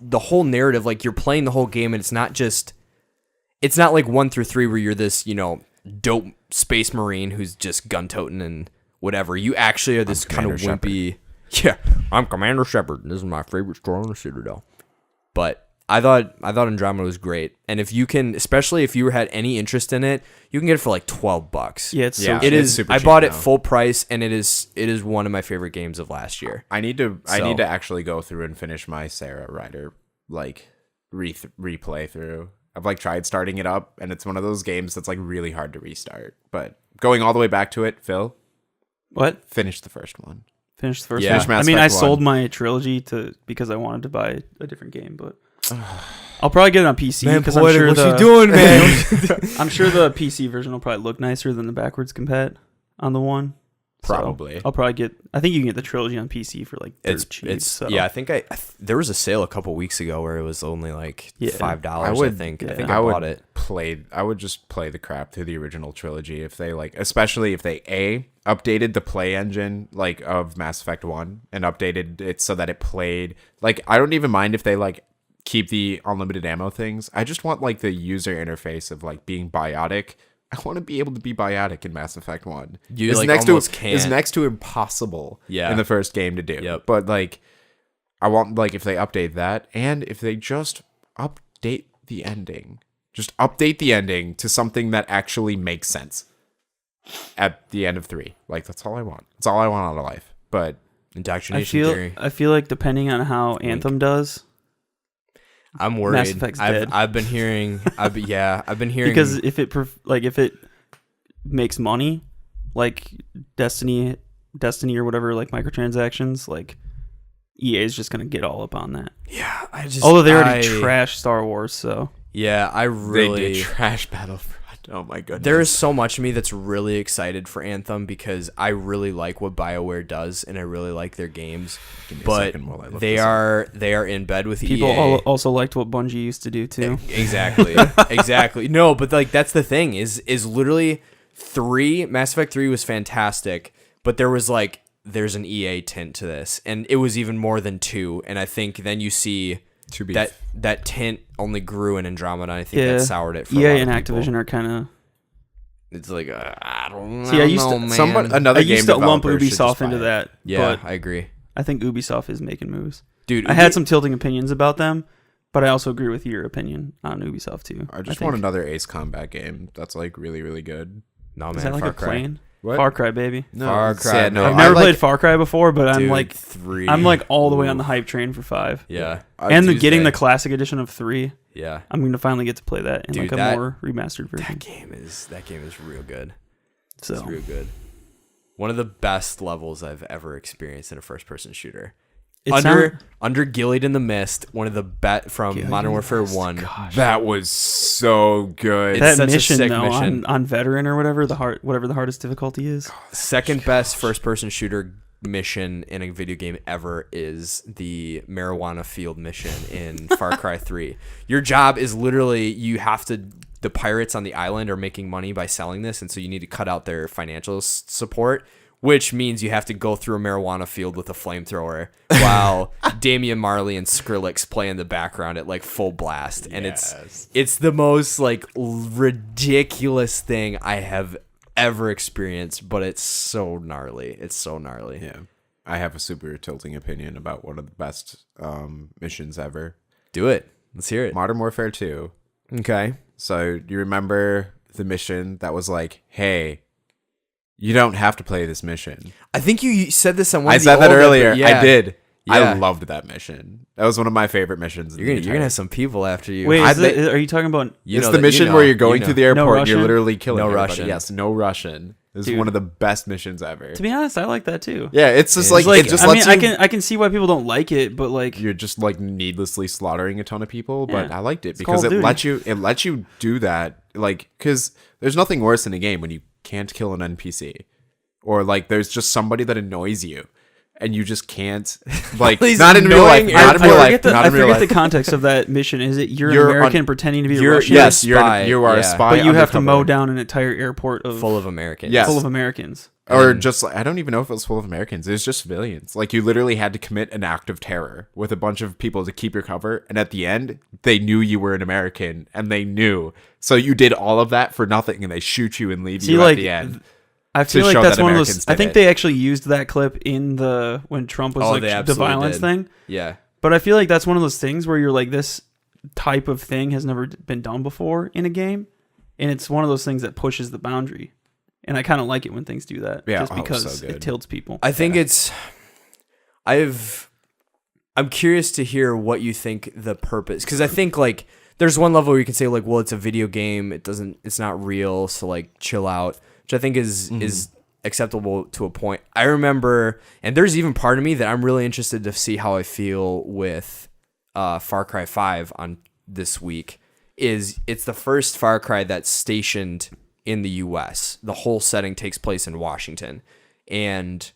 the whole narrative, like you're playing the whole game, and it's not like 1 through 3 where you're this, dope space marine who's just gun toting and whatever. You actually are this kind of wimpy. Yeah, I'm Commander Shepard. This is my favorite store on the Citadel. But I thought Andromeda was great, and if you can, especially if you had any interest in it, you can get it for like $12. Yeah, it's it is. super I cheap bought it now. full price, and it is one of my favorite games of last year. I need to actually go through and finish my Sarah Rider like replay through. I've like tried starting it up, and it's one of those games that's like really hard to restart. But going all the way back to it, Phil, What? finish the first one. Finish the first Yeah. one. Mass I mean, Effect I 1. sold my trilogy because I wanted to buy a different game, but I'll probably get it on PC because I'm sure what you doing, man? I'm sure the PC version will probably look nicer than the backwards compat on the one. So Probably. I'll probably get. I think you can get the trilogy on PC for like dirt cheap. So. Yeah, I think there was a sale a couple weeks ago where it was only like $5. I think I bought it. I would just play the crap through the original trilogy if they like, especially if they updated the play engine like of Mass Effect 1 and updated it so that it played like, I don't even mind if they like keep the unlimited ammo things. I just want like the user interface of like being biotic. I want to be able to be biotic in Mass Effect 1. You It's like next almost to can't. is next to impossible in the first game to do. Yep. But like I want like if they update that, and if they just update the ending. Just update the ending to something that actually makes sense at the end of 3. Like that's all I want. That's all I want out of life. But Indoctrination theory. I feel like depending on how Anthem does, I'm worried. Mass Effect's dead. I've been hearing. I've been hearing because if it makes money, like Destiny or whatever, like microtransactions, like EA is just gonna get all up on that. Yeah, Although they already trashed Star Wars, so yeah, I they really did trash Battlefront. Oh my goodness. There is so much of me that's really excited for Anthem because I really like what BioWare does and I really like their games. But they are in bed with people EA. also liked what Bungie used to do too. Exactly. No, but like that's the thing is literally Mass Effect 3 was fantastic, but there's an EA tint to this, and it was even more than 2. And I think then you see that tint only grew in Andromeda. And I think that soured it for EA a lot and of Activision people. are kind of. It's like I don't know. See, I used to man. another I game used to lump developer should just Ubisoft buy into it. that. Yeah, but I agree, I think Ubisoft is making moves. dude. I had some tilting opinions about them, but I also agree with your opinion on Ubisoft too. I just want another Ace Combat game that's like really, really good. No man, Is that like Far a Cry. plane? What? Far Cry, baby. No, Far Cry, sad, no. I've never I like- played Far Cry before, but I'm Dude, like 3. I'm like all the way on the hype train for 5. Yeah, And getting Tuesday. the classic edition of 3. Yeah, I'm going to finally get to play that in Dude, like a that- more remastered version. that game is real good. So It's real good. One of the best levels I've ever experienced in a first-person shooter. Under Gilead in the Mist, one of the from Modern Warfare 1. That was so good. It's that such a mission sick though mission. on veteran or whatever whatever the hardest difficulty is. Second best first-person shooter mission in a video game ever is the marijuana field mission in Far Cry 3. Your job is literally the pirates on the island are making money by selling this, and so you need to cut out their financial support, which means you have to go through a marijuana field with a flamethrower while Damian Marley and Skrillex play in the background at like full blast. And it's the most like ridiculous thing I have ever experienced, but it's so gnarly. It's so gnarly. Yeah. I have a super tilting opinion about one of the best missions ever. Do it. Let's hear it. Modern Warfare 2. Okay. So you remember the mission that was like, hey, you don't have to play this mission. I think you said this on one. I of the said that old earlier. Yeah. I did. Yeah. I loved that mission. That was one of my favorite missions. You're gonna have some people after you. Wait, I- are you talking about? It's the mission where you're going through the airport and you're Russian? literally killing No everybody. Russian. Yes, no Russian. It's Dude. one of the best missions ever. To be honest, I like that too. Yeah, it's just It's like it just I mean, lets you. I can see why people don't like it, but like, You're just like needlessly slaughtering a ton of people, but Yeah. I liked it It's because Call of it lets you do that. Like, because there's nothing worse in a game when you can't kill an NPC, or like there's just somebody that annoys you, and you just can't like He's not in real life, annoying not in real life, I not in real forget the life. context of that mission. Is it you're an You're American on- pretending to be a you're- Russian? Yes, You're a spy, you are a yeah. spy, but you have to undercover. mow down an entire airport of full of Americans. Yes. full of Americans. Or just like, I don't even know if it was full of Americans. It was just civilians. Like you literally had to commit an act of terror with a bunch of people to keep your cover. And at the end, they knew you were an American, and they knew. So you did all of that for nothing, and they shoot you and leave See, you like, at the end. I feel to like show that's that one of Americans those. I did think it. they actually used that clip in the when Trump was Oh, like they the absolutely violence did. thing. Yeah. But I feel like that's one of those things where you're like, this type of thing has never been done before in a game, and it's one of those things that pushes the boundary. And I kind of like it when things do that, Yeah, just oh, because so it good. tilts people. I think it's. I'm curious to hear what you think the purpose, because I think like there's one level where you can say like, well, it's a video game, it's not real, so like chill out, which I think is acceptable to a point. I remember, and there's even part of me that I'm really interested to see how I feel with Far Cry 5 on this week. It's the first Far Cry that's stationed in the U.S. The whole setting takes place in Washington, and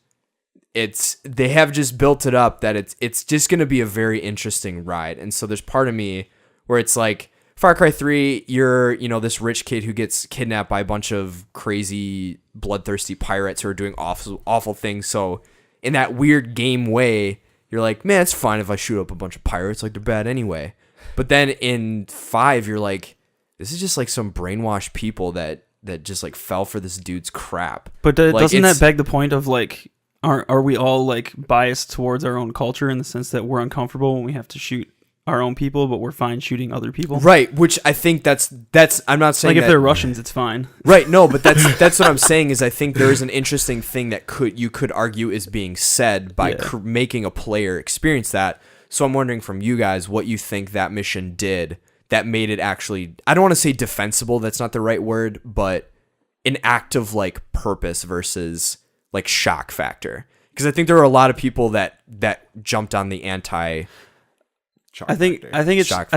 they have just built it up that it's just going to be a very interesting ride. And so there's part of me where it's like Far Cry 3, you're, this rich kid who gets kidnapped by a bunch of crazy bloodthirsty pirates who are doing awful things. So in that weird game way, you're like, man, it's fine if I shoot up a bunch of pirates, like they're bad anyway. But then in 5, you're like, this is just like some brainwashed people that just like fell for this dude's crap. But Like, doesn't it's- that beg the point of like, are we all like biased towards our own culture in the sense that we're uncomfortable when we have to shoot our own people, but we're fine shooting other people? Right, which I think that's I'm not saying Like if that- they're Russians, it's fine. Right, no, but that's what I'm saying is I think there is an interesting thing that you could argue is being said by Yeah. making a player experience that. So I'm wondering from you guys what you think that mission did that made it actually, I don't want to say defensible, that's not the right word, but an act of like purpose versus like shock factor. Because I think there were a lot of people that jumped on the anti. I think Shock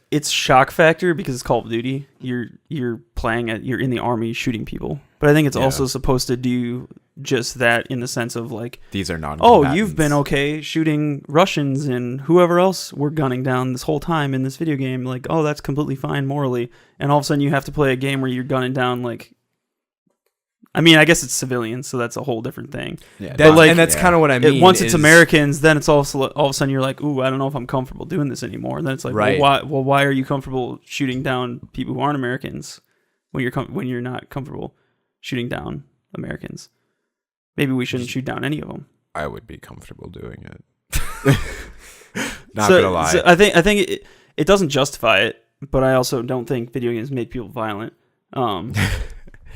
it's shock factor because it's Call of Duty. You're playing you're in the army shooting people. But I think it's also supposed to do just that in the sense of like, These are non. oh, you've been okay shooting Russians and whoever else we're gunning down this whole time in this video game. Like, oh, that's completely fine morally. And all of a sudden you have to play a game where you're gunning down like, I mean, I guess it's civilians, so that's a whole different thing. Yeah, And that's kind of what I mean. Once it's is- Americans, then it's also all of a sudden you're like, ooh, I don't know if I'm comfortable doing this anymore. And then it's like, Right. why are you comfortable shooting down people who aren't Americans when you're not comfortable shooting down Americans? Maybe we shouldn't shoot down any of them. I would be comfortable doing it. Not gonna lie. So I think it doesn't justify it, but I also don't think video games make people violent.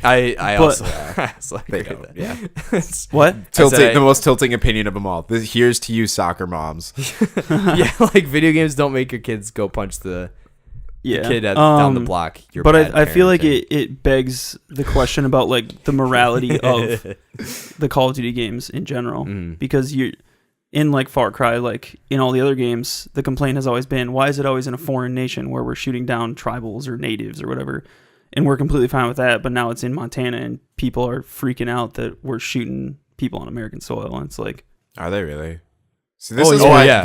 I But- also They agree don't, with yeah. that. What? The most tilting opinion of them all. Here's to you, soccer moms. Yeah, like video games don't make your kids go punch the Yeah. kid down the block. You're But bad I feel like parenting. it begs the question about like the morality of the Call of Duty games in general, because you in like Far Cry, like in all the other games, the complaint has always been, why is it always in a foreign nation where we're shooting down tribals or natives or whatever? And we're completely fine with that, but now it's in Montana and people are freaking out that we're shooting people on American soil, and it's like, Are they really? See, this is yeah. why I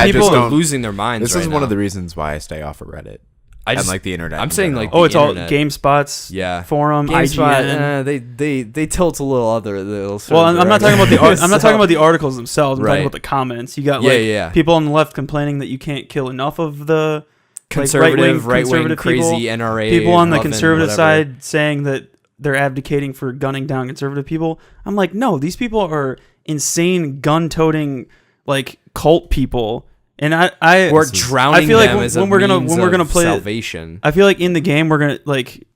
people just are don't. losing their minds. This is one of the reasons why I stay off of Reddit I and like the internet. I'm in saying, general. like, oh, it's all internet. GameSpot's forum, IGN. they tilt a little other. Well, I'm not talking about I'm not talking about the articles themselves. I'm Right. talking about the comments. You got Yeah, like yeah. people on the left complaining that you can't kill enough of the conservative, right-wing right-wing, conservative crazy NRA. people on the loving conservative whatever. side saying that they're advocating for gunning down conservative people. I'm like, no, these people are insane gun-toting like cult people, and We're drowning I feel like them when, as a when we're gonna means when we're gonna of play salvation. I feel like in the game we're gonna like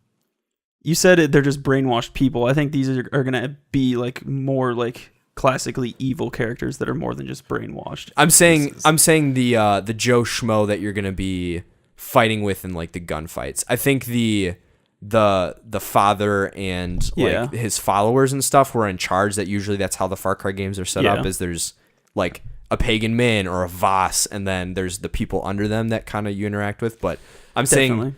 you said it, they're just brainwashed people. I think these are gonna be like more like classically evil characters that are more than just brainwashed. I'm saying the Joe Schmo that you're gonna be fighting with in like the gunfights. I think the father and like his followers and stuff who are in charge. That usually that's how the Far Cry games are set up. Is there's like a pagan min or a Voss, and then there's the people under them that kind of you interact with. But I'm saying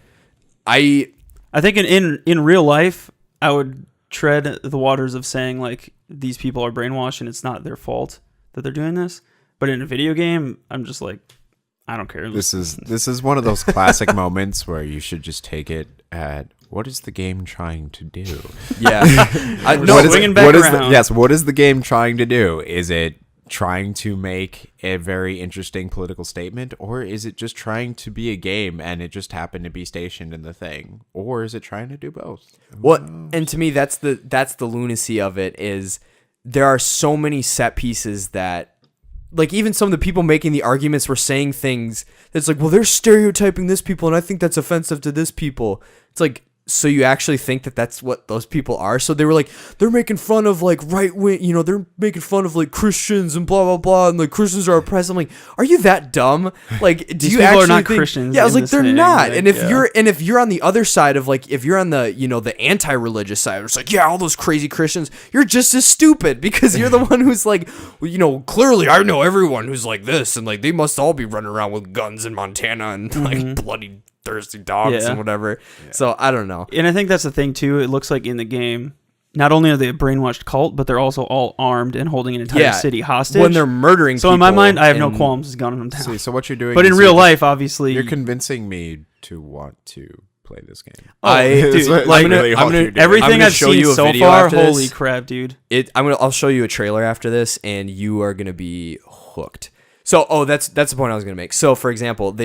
I think in real life, I would tread the waters of saying like these people are brainwashed and it's not their fault that they're doing this. But in a video game, I'm just like, I don't care. This is one of those classic moments where you should just take it at what is the game trying to do? Yeah. What is the game trying to do? Is it trying to make a very interesting political statement, or is it just trying to be a game and it just happened to be stationed in the thing, or is it trying to do both? What? And to me, that's the lunacy of it. Is there are so many set pieces that, like, even some of the people making the arguments were saying things that's like, well, they're stereotyping this people and I think that's offensive to this people. It's like, so you actually think that that's what those people are? So they were like, they're making fun of like right wing, they're making fun of like Christians and blah blah blah, and like Christians are oppressed. I'm like, are you that dumb? Like, do These you people actually are not think, Christians? Yeah, I was like, they're not. Like, and if you're on the other side of like, if you're on the the anti-religious side, it's like, yeah, all those crazy Christians, you're just as stupid because you're the one who's like, clearly I know everyone who's like this, and like they must all be running around with guns in Montana and like bloody thirsty dogs and whatever. Yeah. So I don't know. And I think that's the thing too. It looks like in the game, not only are they a brainwashed cult, but they're also all armed and holding an entire city hostage when they're murdering so people. In my mind, I have no qualms gunning them down. See, so what you're doing, but in real life, obviously, you're convincing me to want to play this game. Everything I've seen so far, holy crap, dude! I'll show you a trailer after this, and you are gonna be hooked. So, that's the point I was gonna make. So, for example,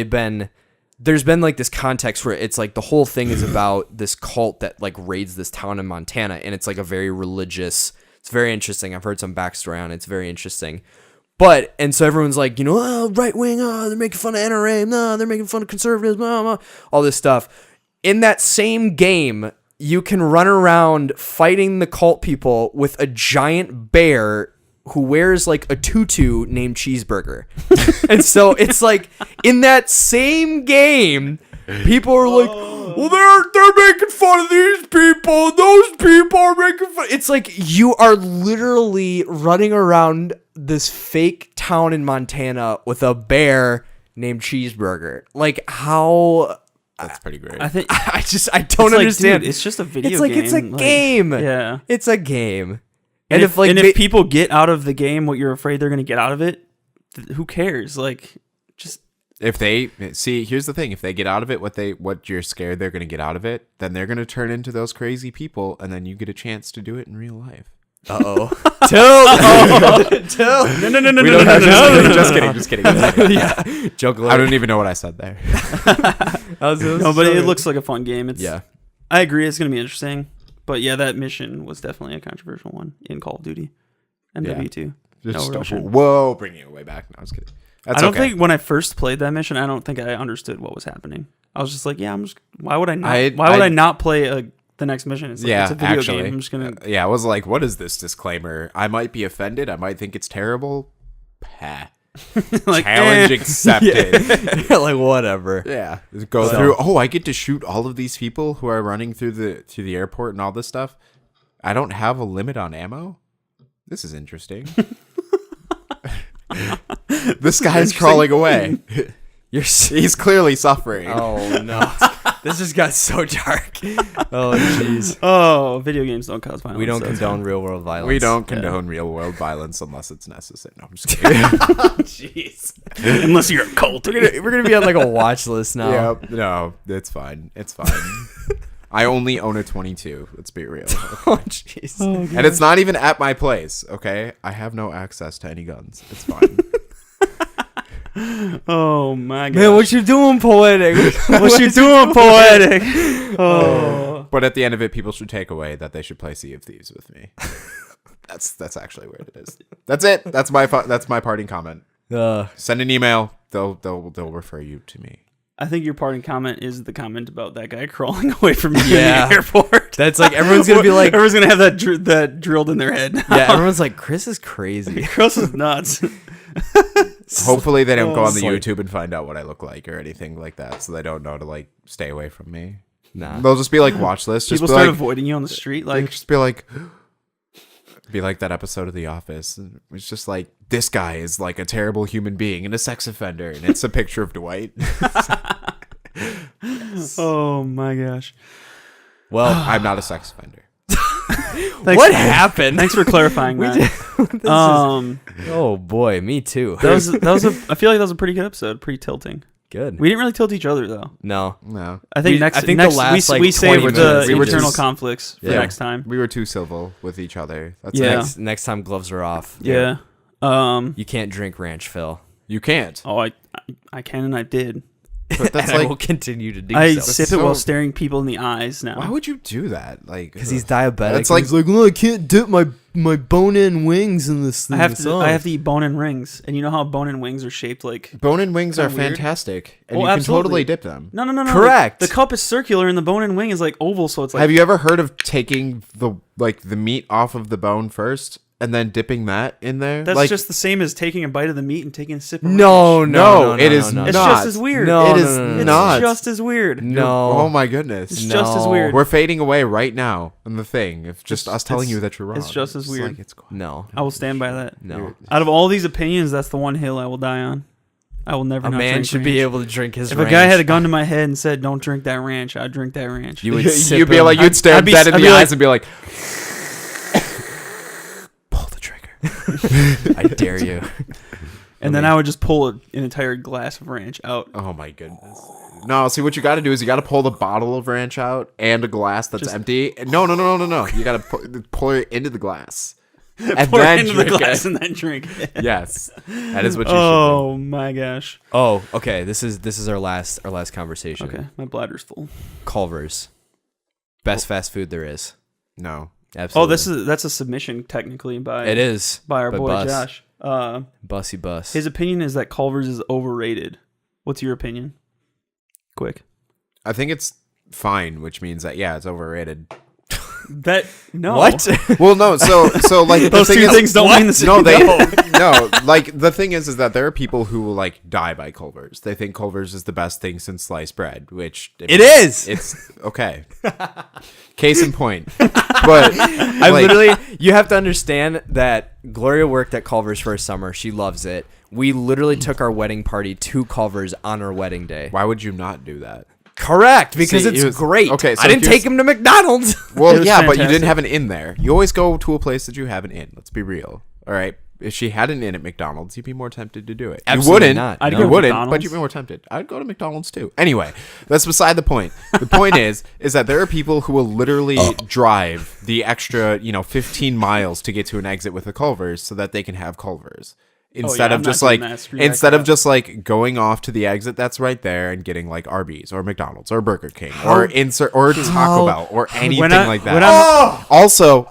there's been like this context where it's like the whole thing is about this cult that like raids this town in Montana, and it's like a very religious. It's very interesting. I've heard some backstory on it. It's very interesting. And so everyone's like, right wing, they're making fun of NRA, they're making fun of conservatives, all this stuff. In that same game, you can run around fighting the cult people with a giant bear who wears like a tutu named Cheeseburger. And so it's like in that same game, people are like, well, they're making fun of these people. Those people are making fun. It's like you are literally running around this fake town in Montana with a bear named Cheeseburger. Like, how? That's pretty great. I think I don't understand. Dude, it's just a video game. game. It's a game. Yeah. It's a game. And if people get out of the game what you're afraid they're going to get out of it, who cares? Like, just if they see, here's the thing: if they get out of it what you're scared they're going to get out of it, then they're going to turn into those crazy people, and then you get a chance to do it in real life. Till. No. Just kidding. Yeah. Joke. I don't even know what I said there. No, but it looks like a fun game. Yeah. I agree. It's going to be interesting. But yeah, that mission was definitely a controversial one in Call of Duty. MW2. Whoa, bringing it way back. No, I was kidding. I don't think when I first played that mission, I don't think I understood what was happening. I was just like, why would I not? Why would I not play the next mission? It's like, it's a video game. I'm just gonna. I was like, what is this disclaimer? I might be offended. I might think it's terrible. Pah. Like, challenge accepted. Yeah, like whatever. Yeah, go through. Oh, I get to shoot all of these people who are running through the airport and all this stuff. I don't have a limit on ammo. This is interesting. This guy's crawling away. He's clearly suffering. Oh no. This just got so dark. Oh jeez. Oh, video games don't cause violence. We don't condone real world violence. We don't condone real world violence unless it's necessary. No, I'm just kidding. Jeez. Unless you're a cult. We're gonna be on like a watch list now. Yeah. No, it's fine. It's fine. I only own a 22. Let's be real. Okay? Oh jeez. Oh, and it's not even at my place. Okay, I have no access to any guns. It's fine. Oh my god. Man, what you doing, poetic? What you doing, poetic? Oh. But at the end of it, people should take away that they should play Sea of Thieves with me. That's actually where it is. That's it. That's my parting comment. Send an email. They'll refer you to me. I think your parting comment is the comment about that guy crawling away from you in Yeah. the airport. That's like everyone's gonna be like, everyone's gonna have that drilled in their head. yeah, everyone's like, Chris is crazy. Chris is nuts. Hopefully they don't go on the It's like- YouTube and find out what I look like or anything like that, so they don't know to like stay away from me. Nah. They'll just be like, watch this. Just People be start like, avoiding you on the street. like, Like, just be like, be like that episode of The Office. It's just like, this guy is like a terrible human being and a sex offender, and it's a picture of Dwight. oh my gosh. Well, I'm not a sex offender. what happened? Thanks for clarifying that. Oh boy, me too. That was I feel like that was a pretty good episode. Pretty tilting. Good. We didn't really tilt each other though. No. No, I think I think the last, we like, saved 20 the minutes, we internal just- conflicts for Yeah. next time. we were too civil with each other. That's Yeah. next. Next time gloves are off. Yeah. You can't drink ranch, Phil. You can't. Oh, I can and I did. But that's And I like, will continue to do I so. sip it so- while staring people in the eyes now. why would you do that? Like, Because he's diabetic. It's like- he's like, well, I can't dip my bone-in wings in this thing. I have to eat bone-in rings, and you know how bone-in wings are shaped like. bone-in wings are Kinda weird. fantastic, and Oh, you can absolutely. totally dip them. No. Correct. The cup is circular, and the bone-in wing is like oval, so it's like. Have you ever heard of taking the meat off of the bone first and then dipping that in there? That's like, just the same as taking a bite of the meat and taking a sip. Of No, ranch. no, it is no, It's not. just as weird. No, it no, is no, no, no. It's not. just as weird. No. Oh my goodness. It's just as No. weird. We're fading away right now in the thing. It's just us telling you that you're wrong. it's just as weird. Like, it's cool. No. I will stand by that. No. Out of all these opinions, that's the one hill I will die on. I will never. A not man drink should be ranch. able to drink his If ranch. a guy had a gun to my head and said, "Don't drink that ranch," I'd drink that ranch. You would sip You'd be him. like, you'd stare I'd be- dead in I'd the be eyes like- and be like, pull the trigger. I dare you. and then I would just pull an entire glass of ranch out. Oh my goodness. No, see what you got to do is you got to pull the bottle of ranch out and a glass that's empty. No. You got to pour it into the glass. And Pour then it into the drink glass it. and then drink it. Yes. That is what you Oh my gosh. Oh, okay. This is our last conversation. Okay, my bladder's full. Culver's. Best fast food there is. should do. No. Absolutely. That's a submission technically by It is. by our By boy Bus. Josh. Bussy Bus. His opinion is that Culver's is overrated. What's your opinion? Quick. I think it's fine, which means that, yeah, it's overrated. That no. What? Well, no, so like Those the thing two is, things don't mean the same. No, no. Like the thing is that there are people who will like die by Culver's. They think Culver's is the best thing since sliced bread, which It is. It's okay. Case in point. But I like, literally, you have to understand that Gloria worked at Culver's for a summer. She loves it. We literally took our wedding party to Culver's on our wedding day. why would you not do that? Correct, because See, it's it was- great. okay, so I didn't here's- take him to McDonald's. Well, It was yeah, but you fantastic. didn't have an inn there. You always go to a place that you have an inn. Let's be real. All right. If she had an inn at McDonald's, you'd be more tempted to do it. Absolutely you wouldn't. not. I'd No. go You to wouldn't, but McDonald's. you'd be more tempted. I'd go to McDonald's too. Anyway, that's beside the point. The point is that there are people who will literally drive the extra, 15 miles to get to an exit with a Culver's so that they can have Culver's. Instead I'm of not just doing like that. Screw that instead of crap. just like going off to the exit that's right there and getting like Arby's or McDonald's or Burger King or Taco Bell or anything like that. when I'm- Also,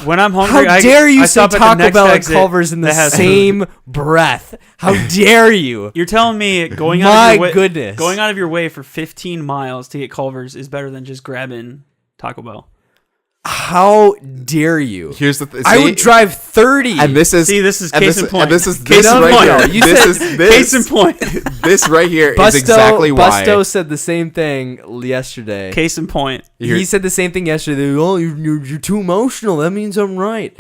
When I'm hungry, How dare you I say stop at the Taco next Bell and exit Culver's in the that has same breath? How dare you? You're telling me going My out of your way, goodness. going out of your way for 15 miles to get Culver's is better than just grabbing Taco Bell. How dare you? here's the I would drive 30. and this is See, this is and case this, in point. And this is Case this in right point. here. You This said is this Case in point. This right here Busto, is exactly why. Busto said the same thing yesterday. Case in point. He said the same thing yesterday. Oh, you're too emotional. That means I'm right.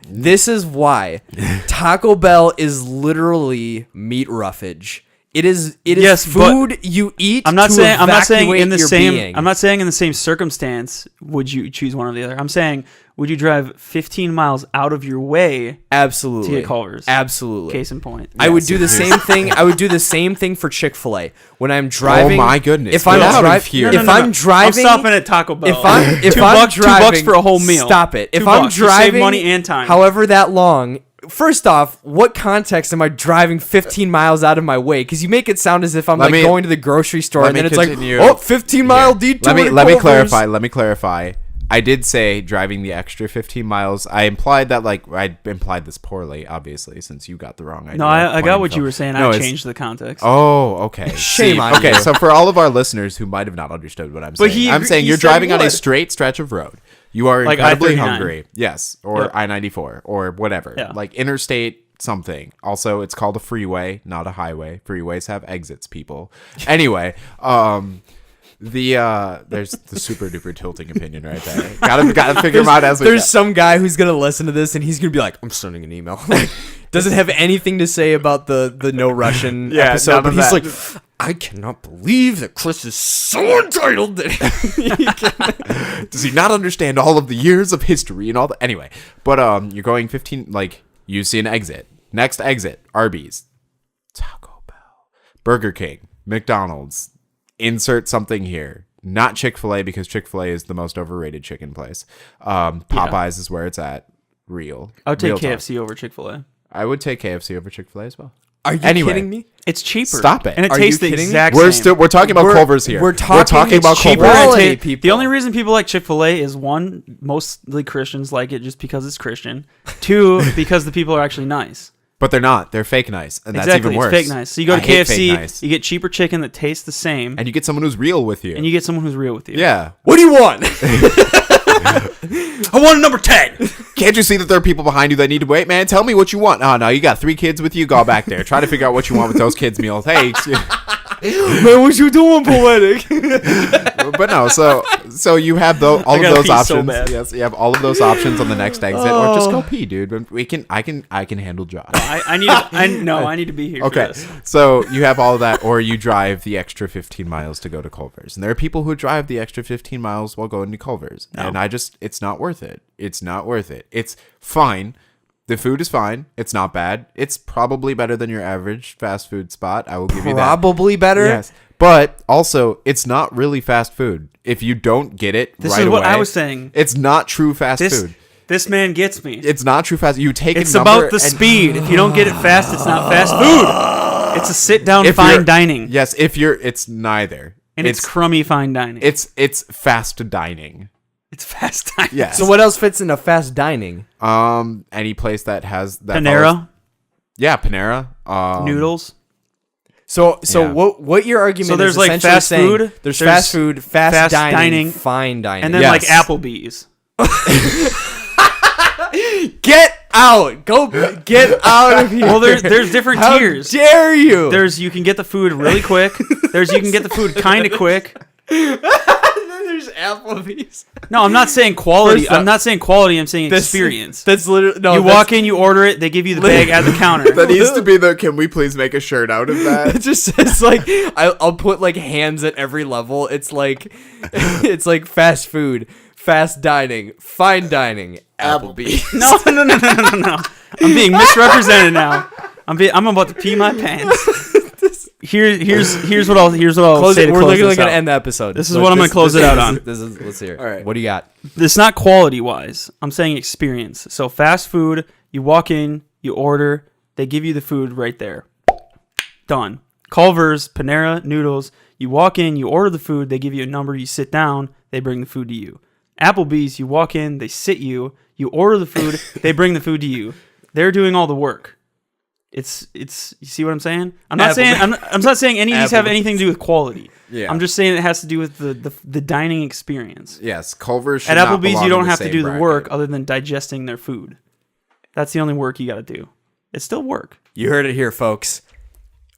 This is why Taco Bell is literally meat roughage. It is Yes, but food you eat. I'm not to saying evacuate in the your same being. I'm not saying in the same circumstance would you choose one or the other. I'm saying would you drive 15 miles out of your way Absolutely. to get Culver's? Absolutely. Case in point. I would do the same thing. I would do the same thing for Chick-fil-A when I'm driving. Oh my goodness. If I'm Get out of driving, here. if I'm driving, I'm stopping at Taco Bell. If I'm $2 driving, for a whole meal. Stop it. If $2, I'm you save driving, money and time. However, that long. First off, what context am I driving 15 miles out of my way? Because you make it sound as if I'm Let me- going to the grocery store let and then me it's continue. like, 15-mile detour. Let me to Culver's. clarify. I did say driving the extra 15 miles. I implied that, like, I implied this poorly, obviously, since you got the wrong idea. No, I got what Phil. you were saying. No, I it's- changed the context. Oh, okay. Shame on Okay, you. so for all of our listeners who might have not understood what I'm But saying, I'm saying he you're said driving on a would. straight stretch of road. You are Like incredibly I-39. hungry. Yes, or Yep. I-94 or whatever. Yeah. Like interstate something. Also, it's called a freeway, not a highway. Freeways have exits, people. Anyway, there's the super duper tilting opinion right there. Gotta figure them out as we There's go. some guy who's gonna listen to this and he's gonna be like, I'm sending an email. Like, doesn't have anything to say about the no Russian Yeah, episode, none but of he's that. like, I cannot believe that Chris is so entitled that he can. Does he not understand all of the years of history and all that? Anyway, but you're going 15. Like, you see an exit. Next exit, Arby's, Taco Bell, Burger King, McDonald's. Insert something here. Not Chick-fil-A, because Chick-fil-A is the most overrated chicken place. Popeyes is where it's at. Real. I would take Real talk. KFC over Chick-fil-A. I would take KFC over Chick-fil-A as well. Are you Anyway. kidding me? It's cheaper. Stop it. And it Are you tastes the kidding me? exact We're same. we're talking about We're- Culver's here. we're talking about it's cheaper. Culver's. and Quality, ta- people. The only reason people like Chick-fil-A is one, mostly Christians like it just because it's Christian. Two, because the people are actually nice. But they're not. They're fake nice, and that's Exactly, even worse. it's fake nice. So you go I to hate fake KFC, nice. you get cheaper chicken that tastes the same, and you get someone who's real with you. and you get someone who's real with you. Yeah. What do you want? I want a number 10. Can't you see that there are people behind you that need to wait, man? Tell me what you want. Oh, no, you got 3 kids with you. Go back there. Try to figure out what you want with those kids' meals. Hey, Man, what you doing, poetic? but no. So you have all of gotta those pee so options. bad. Yes, you have all of those options on the next exit, or just go pee, dude. I can handle Josh. I need to be here. Okay, For this. so you have all of that, or you drive the extra 15 miles to go to Culver's, and there are people who drive the extra 15 miles while going to Culver's, and it's not worth it. It's not worth it. It's fine. The food is fine. It's not bad. It's probably better than your average fast food spot. I will give you that. Probably better. Yes, but also it's not really fast food. If you don't get it This right is what away, I was saying. It's not true fast food. This man gets me. It's not true fast. You take It's a number about the and- speed. If you don't get it fast, it's not fast food. It's a sit-down If fine you're- dining. Yes, it's neither. And it's crummy fine dining. it's fast dining. It's fast dining. Yes. So what else fits into fast dining? Any place that has that Panera, follows- yeah, Panera. noodles. So Yeah. what your argument So there's is like essentially fast saying, food, there's there's fast food, fast dining, fine dining. And then Yes. like Applebee's. Get out! Get out of here! Well, there's different How tiers. dare you? You can get the food really quick. You can get the food kind of quick. There's Applebee's. No, I'm not saying quality. First up- I'm not saying quality. I'm saying experience. That's literally no. You walk in, you order it, they give you the bag at the counter. That needs to be the. Can we please make a shirt out of that? It just says like I'll put like hands at every level. It's like fast food, fast dining, fine dining, Applebee's. No. I'm being misrepresented now. I'm about to pee my pants. Here's what I'll Close say it. to We're close literally this gonna out. end the episode. This is what I'm gonna close it out on. Let's hear it. All right. What do you got? It's not quality wise. I'm saying experience. So fast food, you walk in, you order, they give you the food right there. Done. Culver's, Panera, noodles. You walk in, you order the food, they give you a number, you sit down, they bring the food to you. Applebee's, you walk in, they sit you, you order the food, they bring the food to you. They're doing all the work. It's you see what I'm saying? I'm not saying any of these have anything to do with quality. Yeah. I'm just saying it has to do with the dining experience. Yes, Culver's. At Applebee's, you don't have to do the work other than digesting their food. That's the only work you got to do. It's still work. You heard it here, folks.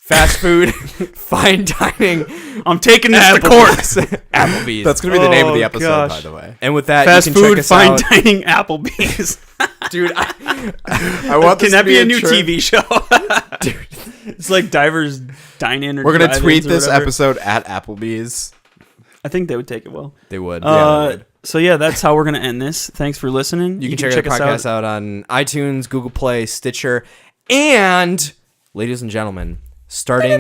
Fast food, fine dining. I'm taking this to court. Applebee's. That's gonna be the name of the Oh, episode, gosh. by the way. And with that, Fast you can food, check us fine out. dining, Applebee's. Dude, I want Can this that to be a new trend. TV show? Dude, it's like Divers Dine-In or We're gonna Drive-Ins tweet or this whatever. episode at Applebee's. I think they would take it well. they would. So yeah, that's how we're gonna end this. Thanks for listening. You can check our podcast out on iTunes, Google Play, Stitcher, and, ladies and gentlemen, starting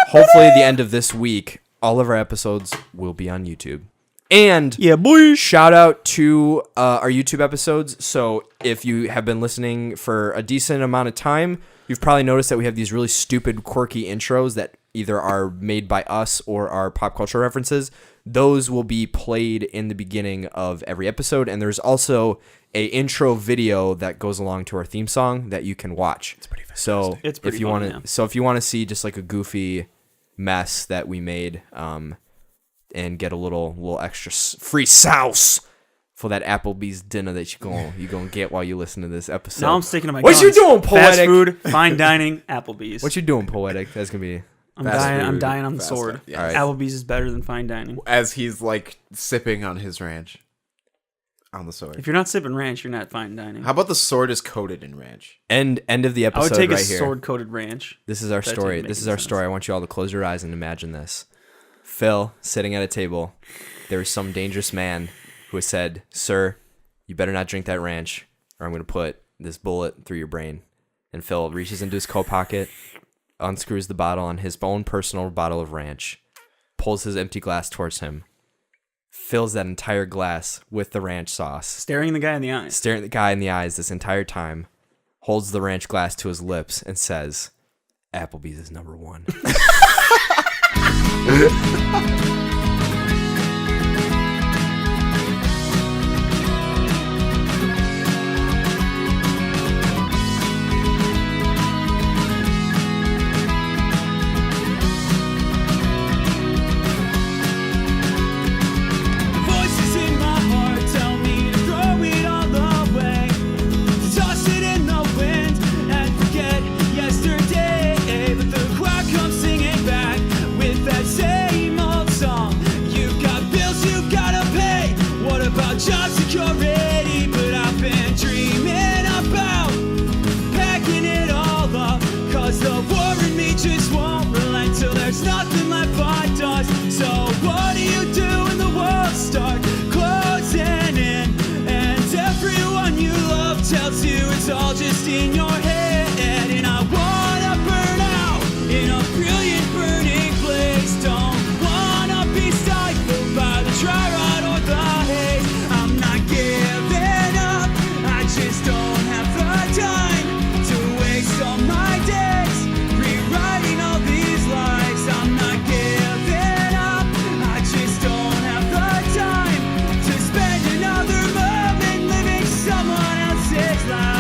hopefully the end of this week, all of our episodes will be on YouTube. And Yeah, boy. shout out to our YouTube episodes. So if you have been listening for a decent amount of time, you've probably noticed that we have these really stupid, quirky intros that either are made by us or are pop culture references. those will be played in the beginning of every episode, and there's also a intro video that goes along to our theme song that you can watch. It's pretty fantastic. So It's pretty if you fun, want to, if you want to see just like a goofy mess that we made, and get a little extra free sauce for that Applebee's dinner that you gonna get while you listen to this episode. Now I'm sticking to my What guns. you doing, Poetic? Fast food, fine dining, Applebee's. What you doing, Poetic? That's gonna be. I'm Fast food, dying on the fast sword. food, yeah. All right. Applebee's is better than fine dining. As he's like sipping on his ranch. On the sword. If you're not sipping ranch, you're not fine dining. How about the sword is coated in ranch? End of the I episode would take right a here. sword-coated ranch. This is our That story. didn't This make is any our sense. story. I want you all to close your eyes and imagine this. Phil sitting at a table. There is some dangerous man who has said, "Sir, you better not drink that ranch, or I'm going to put this bullet through your brain." And Phil reaches into his coat pocket, unscrews the bottle on his own personal bottle of ranch, pulls his empty glass towards him, fills that entire glass with the ranch sauce, Staring the guy in the eyes. staring the guy in the eyes this entire time, holds the ranch glass to his lips, and says, "Applebee's is number one." Voices in my heart tell me to throw it all away, to toss it in the wind and forget yesterday. But the crowd comes singing back with that same old song. You've got bills you gotta pay. What about job security? But I've been dreaming about packing it all up, 'cause the war in me just won't relent till there's nothing left but dust. So what do you do when the walls start closing in, and everyone you love tells you it's all just in your head? And I wanna burn out in a brilliant burning place. Don't wanna be stifled by the dry rot or the haze. I'm not giving up, I just don't have the time to waste all my days rewriting all these lies. I'm not giving up, I just don't have the time to spend another moment living someone else's life.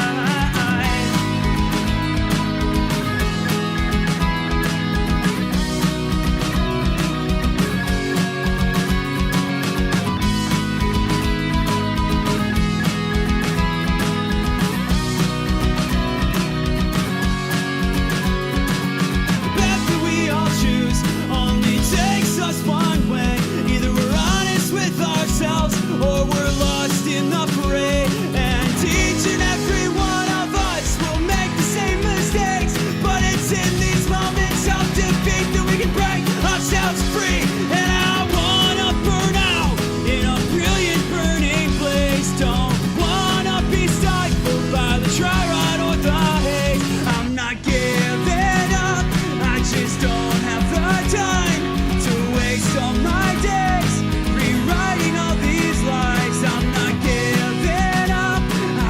The path that we all choose only takes us one way. Either we're honest with ourselves or we're lost in the parade. And each and every one of us will make the same mistakes. But it's in these moments of defeat that we can break ourselves free. And I wanna burn out in a brilliant burning place. Don't wanna be stifled by the dry rot or the haze. I'm not giving up, I just don't have the time to waste all my days rewriting all these lies. I'm not giving up,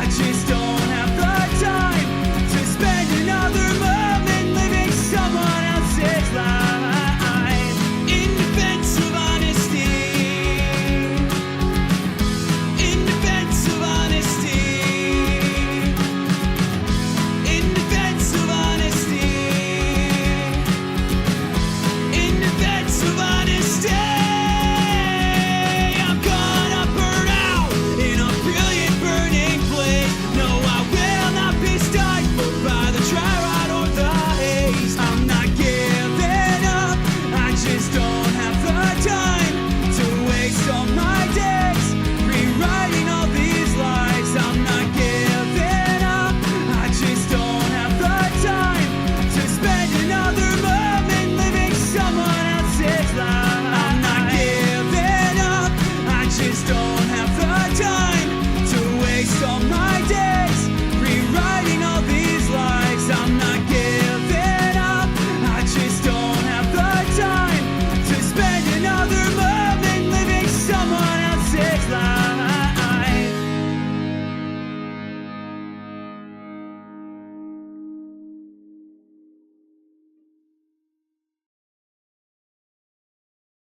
I just don't have the time to spend another moment living someone else's life. In defense of honesty, in defense of honesty, in defense of honesty, in defense of honesty. I'm gonna burn out in a brilliant burning place. No, I will not be stifled by the dry rot or the haze. I'm not giving up, I just don't have the time to waste all my days rewriting all these lies. I'm not giving up, I just don't have the time to spend another moment living someone else's life. I'm not giving up, I just don't